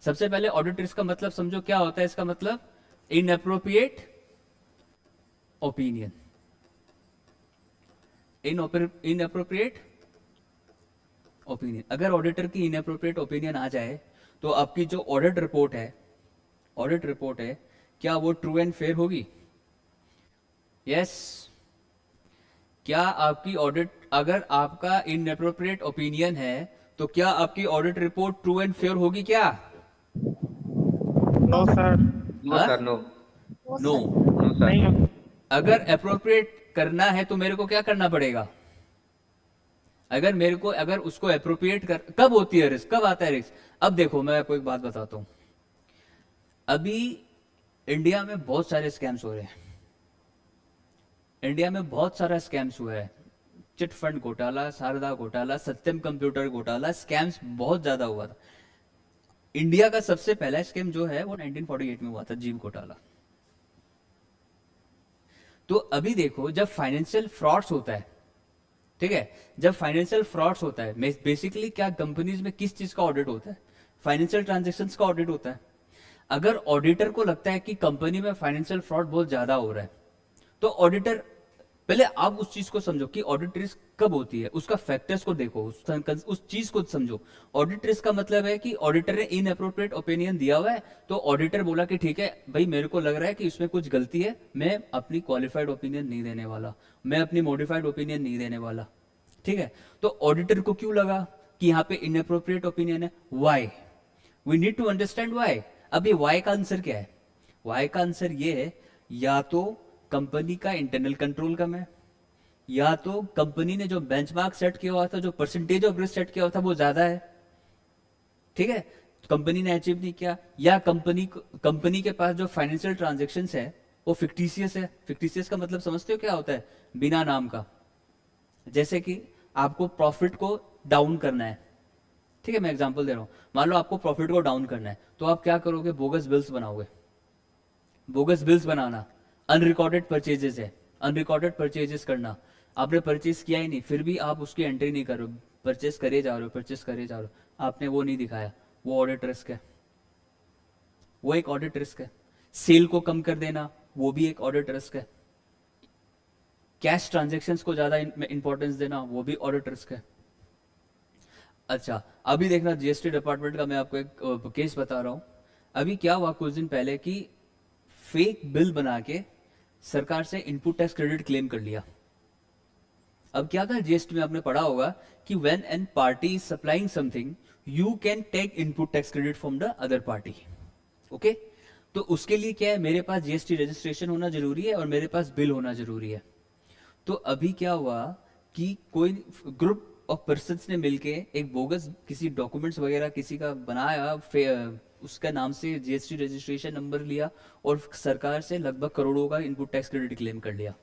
सबसे पहले ऑडिट रिस्क का मतलब समझो क्या होता है। इसका मतलब इनअप्रोप्रिएट ओपिनियन, इनअप्रोप्रिएट ओपिनियन। अगर ऑडिटर की इनअप्रोप्रिएट ओपिनियन आ जाए तो आपकी जो ऑडिट रिपोर्ट है, क्या वो ट्रू एंड फेयर होगी? यस। क्या आपकी ऑडिट, अगर आपका इनअप्रोप्रिएट ओपिनियन है तो क्या आपकी audit report true and fair होगी क्या? नो सर, No, हाँ? sir, no. No. No, sir. नहीं हो- अगर अप्रोप्रिएट करना है तो मेरे को क्या करना पड़ेगा? अगर उसको अप्रोप्रिएट कर, कब होती है रिस्क, कब आता है रिस्क? अब देखो मैं आपको एक बात बताता हूं। अभी इंडिया में बहुत सारे स्कैम्स हो रहे हैं, इंडिया में बहुत सारा स्कैम्स हुआ है। चिट फंड घोटाला, शारदा घोटाला, सत्यम कंप्यूटर घोटाला, स्कैम्स बहुत ज्यादा हुआ था। इंडिया का सबसे पहला स्कैम जो है वो 1948 में हुआ था, जीव घोटाला। तो अभी देखो जब फाइनेंशियल फ्रॉड्स होता है, ठीक है, जब फाइनेंशियल फ्रॉड्स होता है, बेसिकली क्या कंपनीज में किस चीज का ऑडिट होता है? फाइनेंशियल ट्रांजैक्शंस का ऑडिट होता है। अगर ऑडिटर को लगता है कि कंपनी में फाइनेंशियल फ्रॉड बहुत ज्यादा हो रहा है, तो ऑडिटर, पहले आप उस चीज को समझो कि ऑडिट रिस्क कब होती है, उसका फैक्टर्स को देखो, उस चीज को समझो। ऑडिट रिस्क का मतलब है कि ऑडिटर ने इनअप्रोप्रिएट ओपिनियन दिया हुआ है, तो ऑडिटर बोला कि ठीक है भाई, मेरे को लग रहा है कि इसमें कुछ गलती है, मैं अपनी क्वालिफाइड ओपिनियन नहीं देने वाला, मैं अपनी मॉडिफाइड ओपिनियन नहीं देने वाला। ठीक है, तो ऑडिटर को क्यों लगा कि यहाँ पे इनअप्रोप्रिएट ओपिनियन है? Why? We need to understand why. अब ये वाई का आंसर क्या है? वाई का आंसर ये है, या तो कंपनी का इंटरनल कंट्रोल कम है, या तो कंपनी ने जो बेंचमार्क सेट किया हुआ था, जो परसेंटेज ऑफ रिस्क सेट किया हुआ था, वो ज्यादा है। ठीक है, कंपनी ने अचीव नहीं किया, या कंपनी के पास जो फाइनेंशियल ट्रांजेक्शन्स है वो फिक्टिशियस है। फिक्टिशियस का मतलब समझते हो क्या होता है? बिना नाम का। जैसे कि आपको प्रॉफिट को डाउन करना है, ठीक है, मैं एग्जांपल दे रहा हूं, मान लो आपको प्रॉफिट को डाउन करना है, तो आप क्या करोगे? बोगस बिल्स बनाओगे। बोगस बिल्स बनाना अनरिकॉर्डेड परचेजेस है, अनरिकॉर्डेड परचेजेस करना, आपने परचेज किया ही नहीं, फिर भी आप उसकी एंट्री नहीं कर रहे हो, परचेज करे जा रहे हो, परचेज करे जा रहे हो, आपने वो नहीं दिखाया, वो ऑडिट रिस्क है, वो एक ऑडिट रिस्क है। सेल को कम कर देना, वो भी एक ऑडिट रिस्क है। कैश ट्रांजेक्शन्स को ज्यादा इंपॉर्टेंस देना, वो भी ऑडिट रिस्क है। अच्छा, अभी देखना, जीएसटी डिपार्टमेंट का मैं आपको एक केस बता रहा हूं। अभी क्या हुआ कुछ दिन पहले कि फेक बिल बना के सरकार से इनपुट टैक्स क्रेडिट क्लेम कर लिया। अब क्या था, जीएसटी में आपने पढ़ा होगा कि when an party is supplying something, you can take input tax credit from the other party. Okay, तो उसके लिए क्या है, मेरे पास जीएसटी रजिस्ट्रेशन होना जरूरी है और मेरे पास बिल होना जरूरी है। तो अभी क्या हुआ कि कोई ग्रुप ऑफ पर्सन्स ने मिलके एक बोगस किसी डॉक्यूमेंट्स वगैरह किसी का बनाया, उसका नाम से जीएसटी रजिस्ट्रेशन नंबर लिया और सरकार से लगभग करोड़ों का इनपुट टैक्स क्रेडिट क्लेम कर लिया।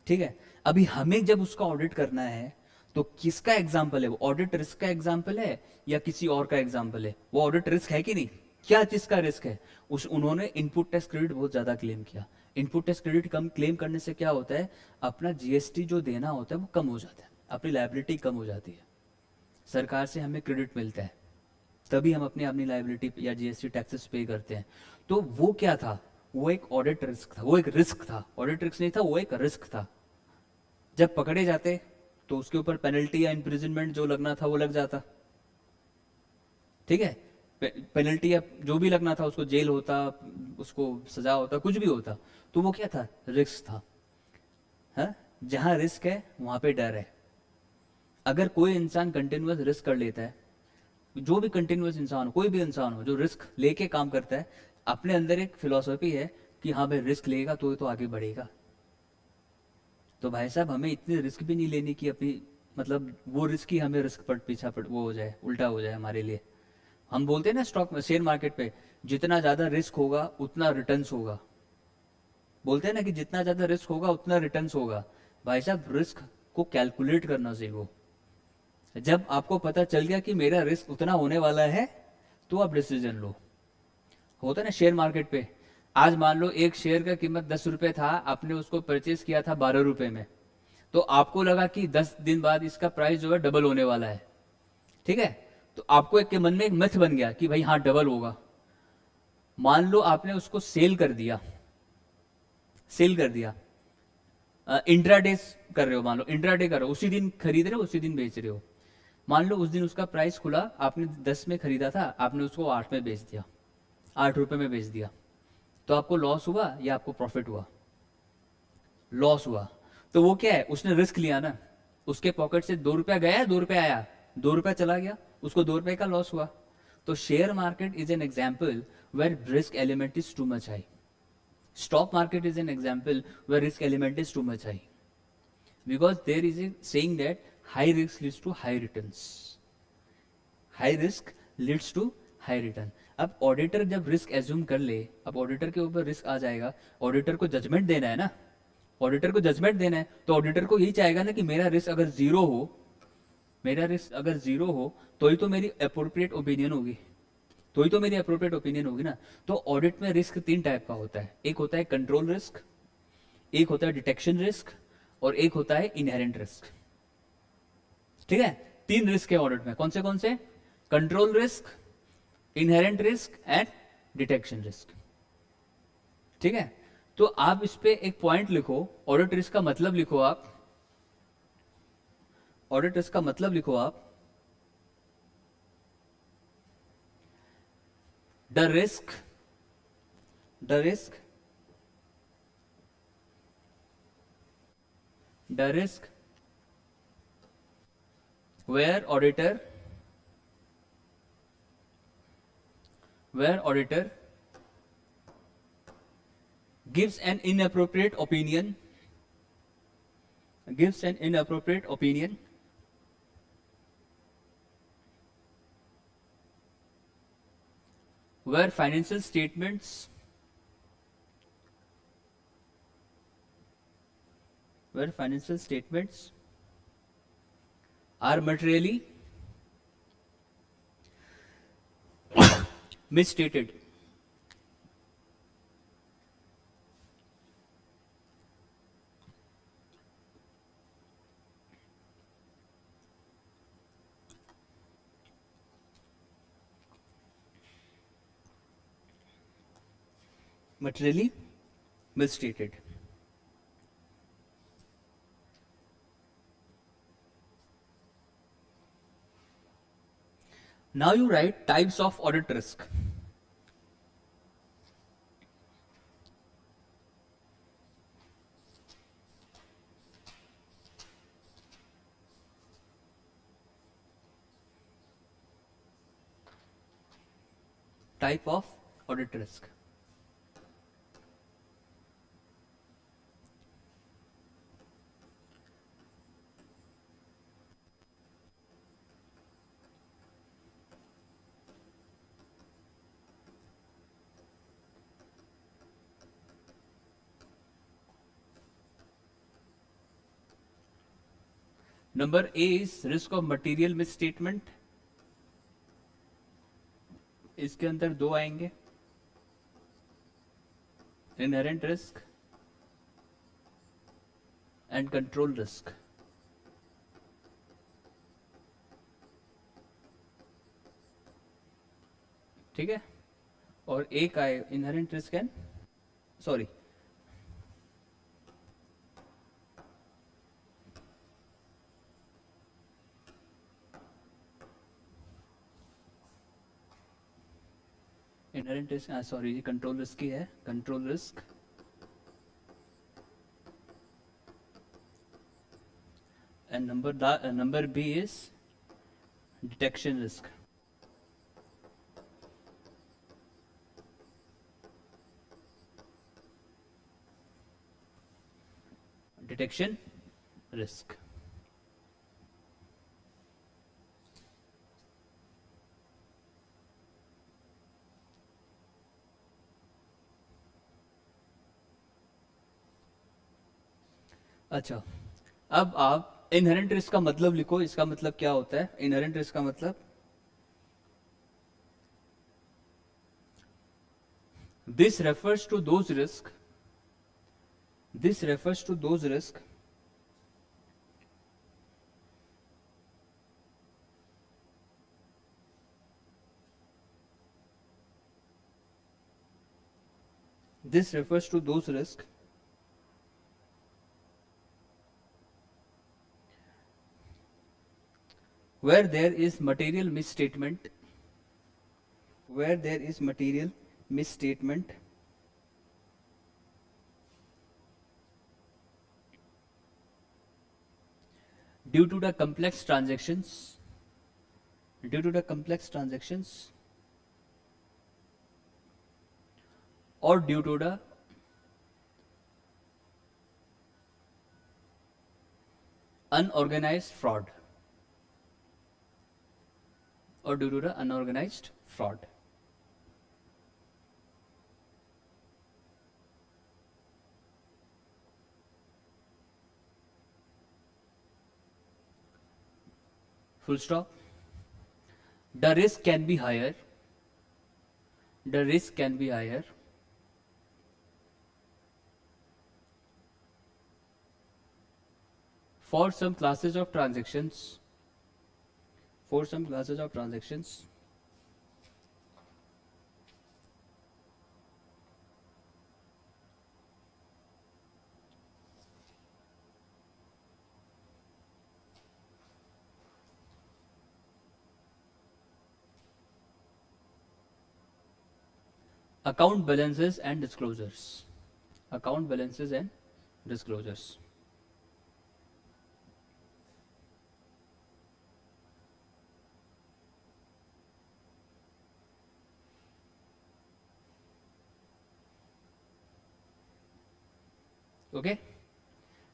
ठीक है, अभी हमें जब उसका ऑडिट करना है तो किसका एग्जाम्पल है वो? ऑडिट रिस्क का एग्जाम्पल है या किसी और का एग्जाम्पल है? वो ऑडिट रिस्क है कि नहीं? क्या चीज का रिस्क है? उन्होंने इनपुट टैक्स क्रेडिट बहुत ज्यादा क्लेम किया। इनपुट टैक्स क्रेडिट कम क्लेम करने से क्या होता है, अपना जीएसटी जो देना होता है वो कम हो जाता है, अपनी लायबिलिटी कम हो जाती है, सरकार से हमें क्रेडिट मिलता है, तभी हम अपनी लायबिलिटी या जीएसटी टैक्सेस पे करते हैं। तो वो क्या था? वो एक ऑडिट रिस्क था, वो एक रिस्क था, ऑडिट रिस्क नहीं था, वो एक रिस्क था। जब पकड़े जाते तो उसके ऊपर पेनल्टी या इम्प्रिजनमेंट जो लगना था वो लग जाता। ठीक है, पेनल्टी या जो भी लगना था, उसको जेल होता, उसको सजा होता, कुछ भी होता। तो वो क्या था? रिस्क था। है, जहां रिस्क है वहां पे डर है। अगर कोई इंसान कंटिन्यूअस रिस्क कर लेता है, जो भी कंटिन्यूअस इंसान हो, कोई भी इंसान हो जो रिस्क लेके काम करता है, अपने अंदर एक फिलॉसफी है कि हाँ भाई रिस्क लेगा तो आगे बढ़ेगा। तो भाई साहब, हमें इतनी रिस्क भी नहीं लेनी कि अपनी, मतलब वो रिस्क ही हमें रिस्क पड़ वो हो जाए, उल्टा हो जाए हमारे लिए। हम बोलते हैं ना स्टॉक में, शेयर मार्केट पे, जितना ज्यादा रिस्क होगा उतना रिटर्न्स होगा। बोलते हैं ना कि जितना ज्यादा रिस्क होगा उतना रिटर्न्स होगा। भाई साहब, रिस्क को कैलकुलेट करना सीखो। जब आपको पता चल गया कि मेरा रिस्क उतना होने वाला है, तो आप डिसीजन लो। होता है ना शेयर मार्केट पे, आज मान लो एक शेयर का कीमत 10 रुपए था, आपने उसको परचेज किया था 12 रुपए में, तो आपको लगा कि 10 दिन बाद इसका प्राइस जो है डबल होने वाला है। ठीक है, तो आपको एक के मन में एक मिथ बन गया कि भाई हाँ डबल होगा। मान लो आपने उसको सेल कर दिया, इंट्राडे कर रहे हो, मान लो इंट्राडे कर रहे हो, उसी दिन खरीद रहे हो उसी दिन बेच रहे हो। मान लो उस दिन उसका प्राइस खुला, आपने 10 में खरीदा था, आपने उसको 8 में बेच दिया, 8 रुपए में बेच दिया, तो आपको लॉस हुआ या आपको प्रॉफिट हुआ? लॉस हुआ। तो वो क्या है, उसने रिस्क लिया ना, उसके पॉकेट से 2 रुपया गया, 2 रुपया आया, 2 रुपया चला गया, उसको 2 रुपए का लॉस हुआ। तो share market is an example where risk element is too much high. Stock market is an example where risk element is too much high, because there is a saying that high risk leads to high returns. High risk leads to high return. अब auditor जब risk assume कर ले, अब auditor के ऊपर risk आ जाएगा, auditor को judgement देना है ना, ऑडिटर को जजमेंट देना है, तो ऑडिटर को यही चाहेगा ना कि मेरा रिस्क अगर जीरो हो, तो ही तो मेरी अप्रोप्रिएट ओपिनियन होगी, ना। तो ऑडिट में रिस्क 3 टाइप का होता है, एक होता है कंट्रोल रिस्क, एक होता है डिटेक्शन रिस्क, और एक होता है इनहेरेंट रिस्क। ठीक है, 3 रिस्क है ऑडिट में। कौन से? Control risk, inherent risk and detection risk. ठीक है, तो आप इस पे एक पॉइंट लिखो, ऑडिट रिस्क का मतलब लिखो आप, ऑडिट रिस्क का मतलब लिखो आप, the risk the risk the risk where auditor gives an inappropriate opinion where financial statements are materially misstated. Materially misstated. Now you write types of audit risk. Type of audit risk. Number A is risk of material misstatement. इसके अंदर दो आएंगे, inherent risk and control risk. ठीक है, और एक आए inherent risk and sorry inherent risk, sorry ये कंट्रोल रिस्क ही है, control risk and number B is detection risk. Detection risk. अच्छा, अब आप इनहेरेंट रिस्क का मतलब लिखो। इसका मतलब क्या होता है इनहेरेंट रिस्क का मतलब? This refers to those risk where there is material misstatement due to the complex transactions or due to the unorganized fraud full stop. The risk can be higher for some classes of transactions Account balances and disclosures. Account balances and disclosures. Okay.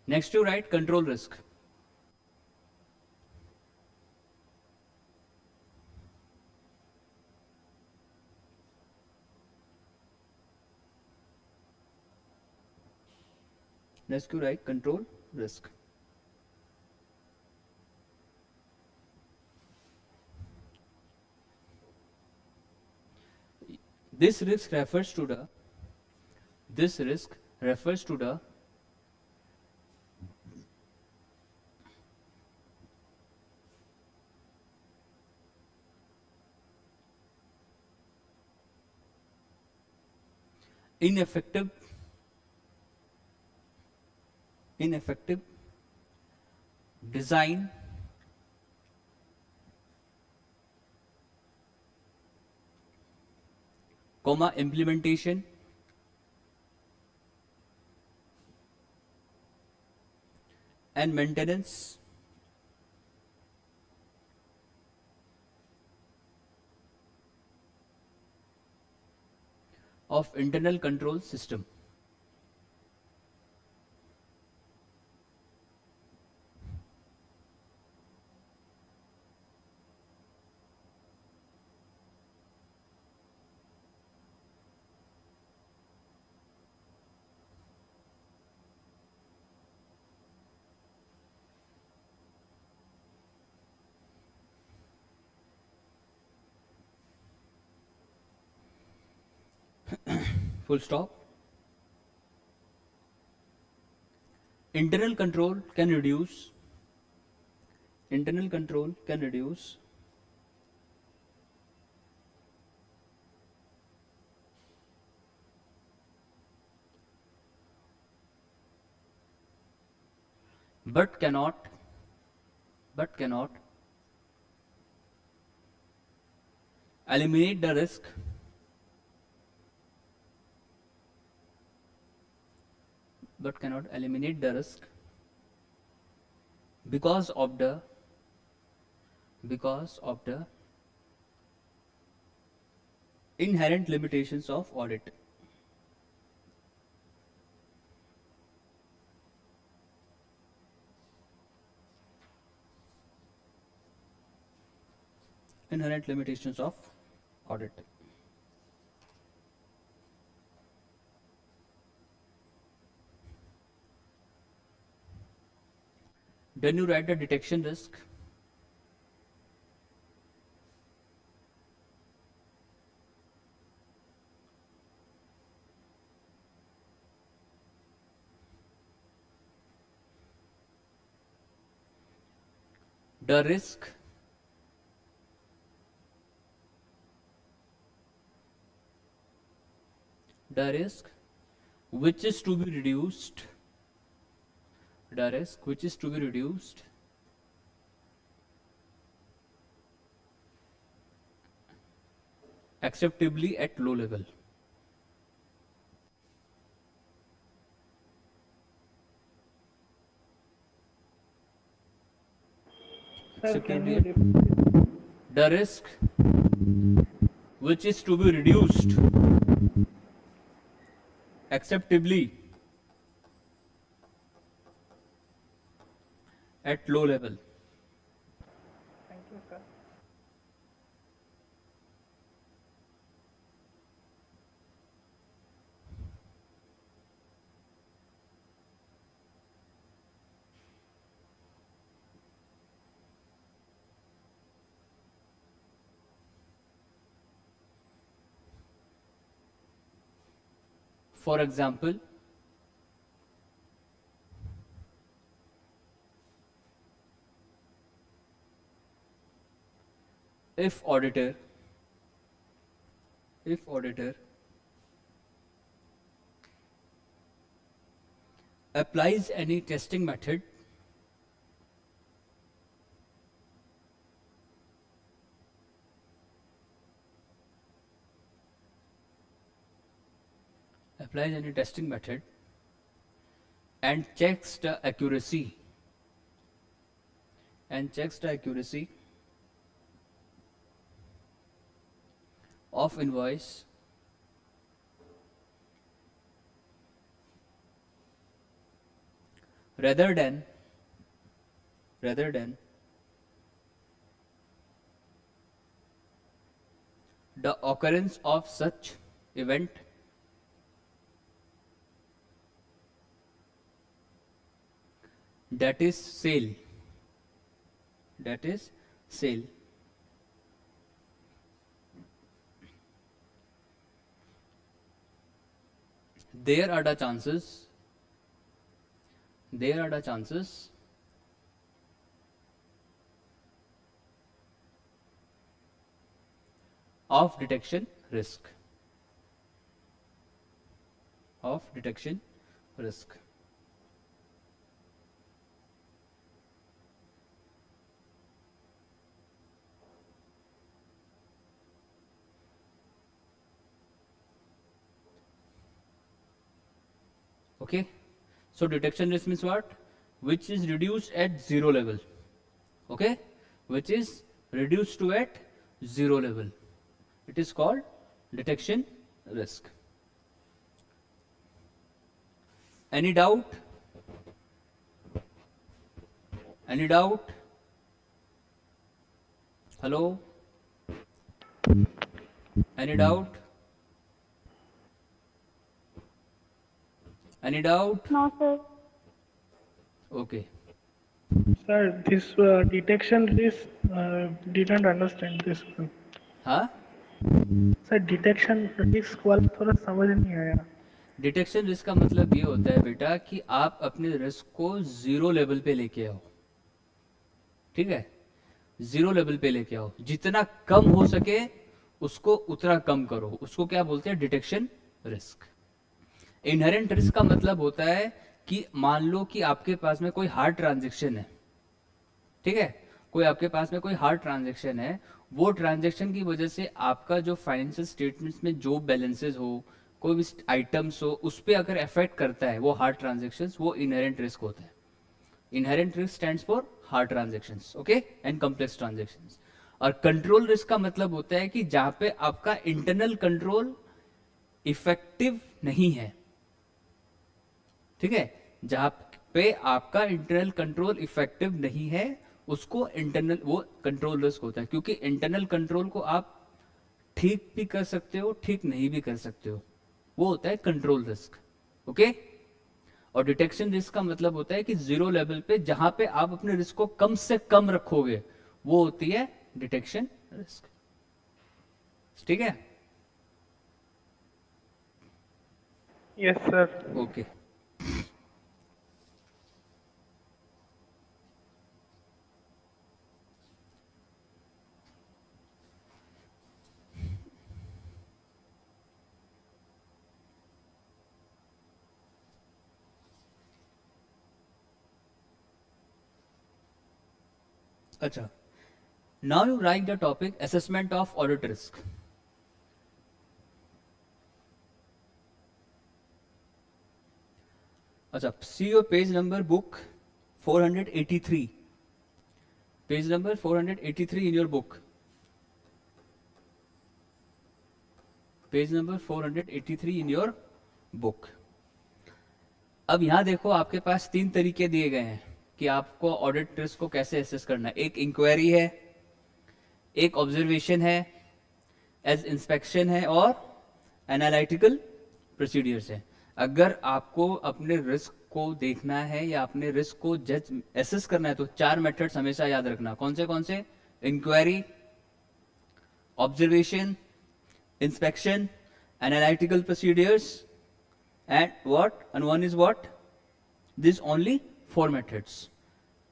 Next you write control risk. Next you write control risk. This risk refers to the ineffective design implementation and maintenance of internal control system. Full stop. Internal control can reduce but cannot eliminate the risk because of the inherent limitations of audit. Inherent limitations of audit. Then you write the detection risk. The risk which is to be reduced acceptably at low level. Sir, can you Acceptably, the risk which is to be reduced acceptably at low level. Thank you, sir. For example, if auditor applies any testing method applies any testing method and checks the accuracy of invoice rather than the occurrence of such event that is sale. There are the chances of detection risk. Okay, so detection risk means what? Which is reduced at zero level. Okay, which is reduced to at zero level. It is called detection risk. Any doubt? Hello? Any doubt? No, sir. Okay. Sir, this detection risk, didn't understand this. हाँ, sir detection risk वाला थोड़ा समझ नहीं आया. Detection risk का मतलब ये होता है बेटा कि आप अपने रिस्क को जीरो लेवल पे लेके आओ. ठीक है, जीरो लेवल पे लेके आओ. जितना कम हो सके उसको उतना कम करो. उसको क्या बोलते हैं? Detection risk. इनहेरेंट रिस्क का मतलब होता है कि मान लो कि आपके पास में कोई हार्ड ट्रांजैक्शन है. ठीक है, कोई आपके पास में कोई हार्ड ट्रांजैक्शन है. वो ट्रांजैक्शन की वजह से आपका जो फाइनेंशियल स्टेटमेंट्स में जो बैलेंसेस हो, कोई भी आइटम्स हो, उस पर अगर इफेक्ट करता है वो हार्ड ट्रांजैक्शंस, वो इनहेरेंट रिस्क होता है. Inherent risk stands for hard transactions, okay, and complex transactions. और कंट्रोल रिस्क का मतलब होता है कि जहां पे आपका इंटरनल कंट्रोल इफेक्टिव नहीं है. ठीक है, जहां पे आपका इंटरनल कंट्रोल इफेक्टिव नहीं है उसको इंटरनल वो कंट्रोल रिस्क होता है. क्योंकि इंटरनल कंट्रोल को आप ठीक भी कर सकते हो, ठीक नहीं भी कर सकते हो. वो होता है कंट्रोल रिस्क. ओके, और डिटेक्शन रिस्क का मतलब होता है कि जीरो लेवल पे जहां पे आप अपने रिस्क को कम से कम रखोगे वो होती है डिटेक्शन रिस्क. ठीक है, यस सर. ओके. अच्छा, now you write the topic assessment of audit risk. अच्छा, see your page number book 483. Page number 483 in your book. Page number 483 in your book. अब यहां देखो, आपके पास तीन तरीके दिए गए हैं कि आपको ऑडिट रिस्क को कैसे एसेस करना है. एक इंक्वायरी है, एक ऑब्जर्वेशन है, एज इंस्पेक्शन है, और एनालिटिकल प्रोसीडियर्स है. अगर आपको अपने रिस्क को देखना है या अपने रिस्क को जज एसेस करना है तो चार मेथड्स हमेशा याद रखना. कौन से? Inquiry, observation, inspection, analytical procedures, and what, and one is what, this only 4 methods.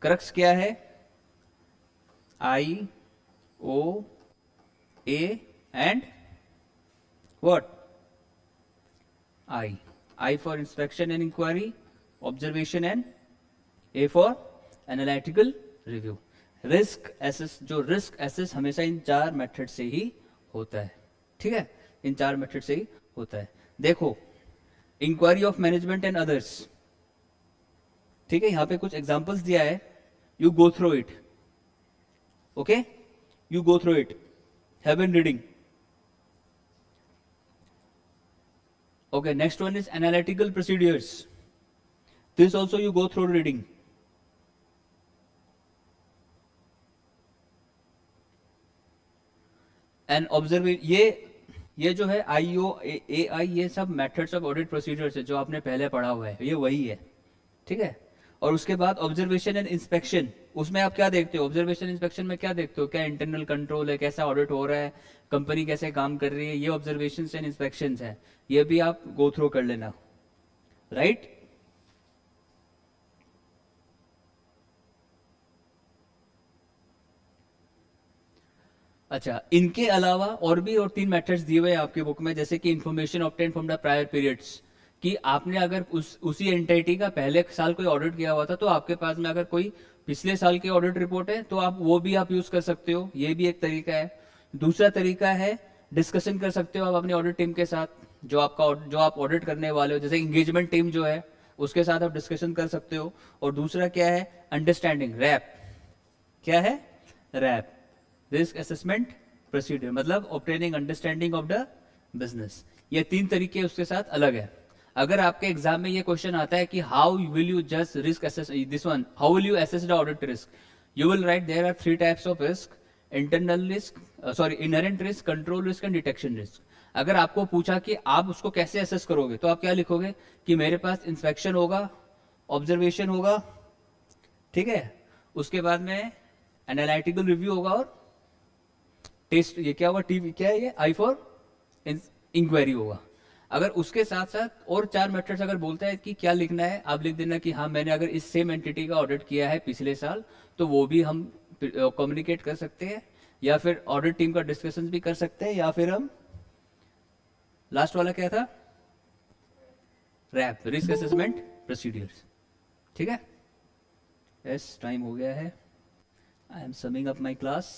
Crux क्या है? I, O, A and what? I for inspection and inquiry, observation and A for analytical review. Risk assess, जो risk assess हमेशा इन चार method से ही होता है. ठीक है, इन चार मेथड से ही होता है. देखो, inquiry of management and others, ठीक है, यहां पे कुछ एग्जांपल्स दिया है, you go through it, okay, you go through it, have been reading. Okay, next one is analytical procedures. This also you go through reading. And observe ये जो है IO AI, ये सब methods of audit procedures है जो आपने पहले पढ़ा हुआ है, ये वही है, ठीक है. और उसके बाद ऑब्जर्वेशन एंड इंस्पेक्शन, उसमें आप क्या देखते हो, ऑब्जर्वेशन इंस्पेक्शन में क्या देखते हो, क्या इंटरनल कंट्रोल है, कैसा ऑडिट हो रहा है, कंपनी कैसे काम कर रही है, ये ऑब्जर्वेशन एंड इंस्पेक्शन है, ये भी आप गो थ्रू कर लेना, राइट. अच्छा, इनके अलावा और भी और 3 मेथड्स दिए हुए हैं आपके बुक में, जैसे कि information obtain from the prior periods, कि आपने अगर उसी एंटिटी का पहले साल कोई ऑडिट किया हुआ था तो आपके पास में अगर कोई पिछले साल की ऑडिट रिपोर्ट है तो आप वो भी आप यूज कर सकते हो, ये भी एक तरीका है. दूसरा तरीका है डिस्कशन कर सकते हो आप अपनी ऑडिट टीम के साथ, जो आप ऑडिट करने वाले हो, जैसे इंगेजमेंट टीम जो है उसके साथ आप डिस्कशन कर सकते हो. और दूसरा क्या है, अंडरस्टैंडिंग, रैप. क्या है, रैप, रिस्क असेसमेंट प्रोसीड्यूर, मतलब obtaining understanding of the business. ये 3 तरीके उसके साथ अलग है. अगर आपके एग्जाम में ये क्वेश्चन आता है कि how will you just risk assess, this one, how will you assess the audit risk, you will write there are 3 types of risk, internal risk, sorry inherent risk, control risk and detection risk. अगर आपको पूछा कि आप उसको कैसे assess करोगे तो आप क्या लिखोगे कि मेरे पास इंस्पेक्शन होगा, ऑब्जर्वेशन होगा, ठीक है, उसके बाद में एनालिटिकल रिव्यू होगा और टेस्ट, ये क्या होगा, टीवी क्या है, ये आई फॉर इंक्वायरी होगा. अगर उसके साथ साथ और 4 मेथड्स अगर बोलता है कि क्या लिखना है, आप लिख देना कि हाँ मैंने अगर इस सेम एंटिटी का ऑडिट किया है पिछले साल, तो वो भी हम कम्युनिकेट कर सकते हैं, या फिर ऑडिट टीम का डिस्कशन भी कर सकते हैं, या फिर हम लास्ट वाला क्या था, रैप, रिस्क असेसमेंट प्रोसीड्यूर्स. ठीक है, यस, टाइम हो गया है. I am summing up my class.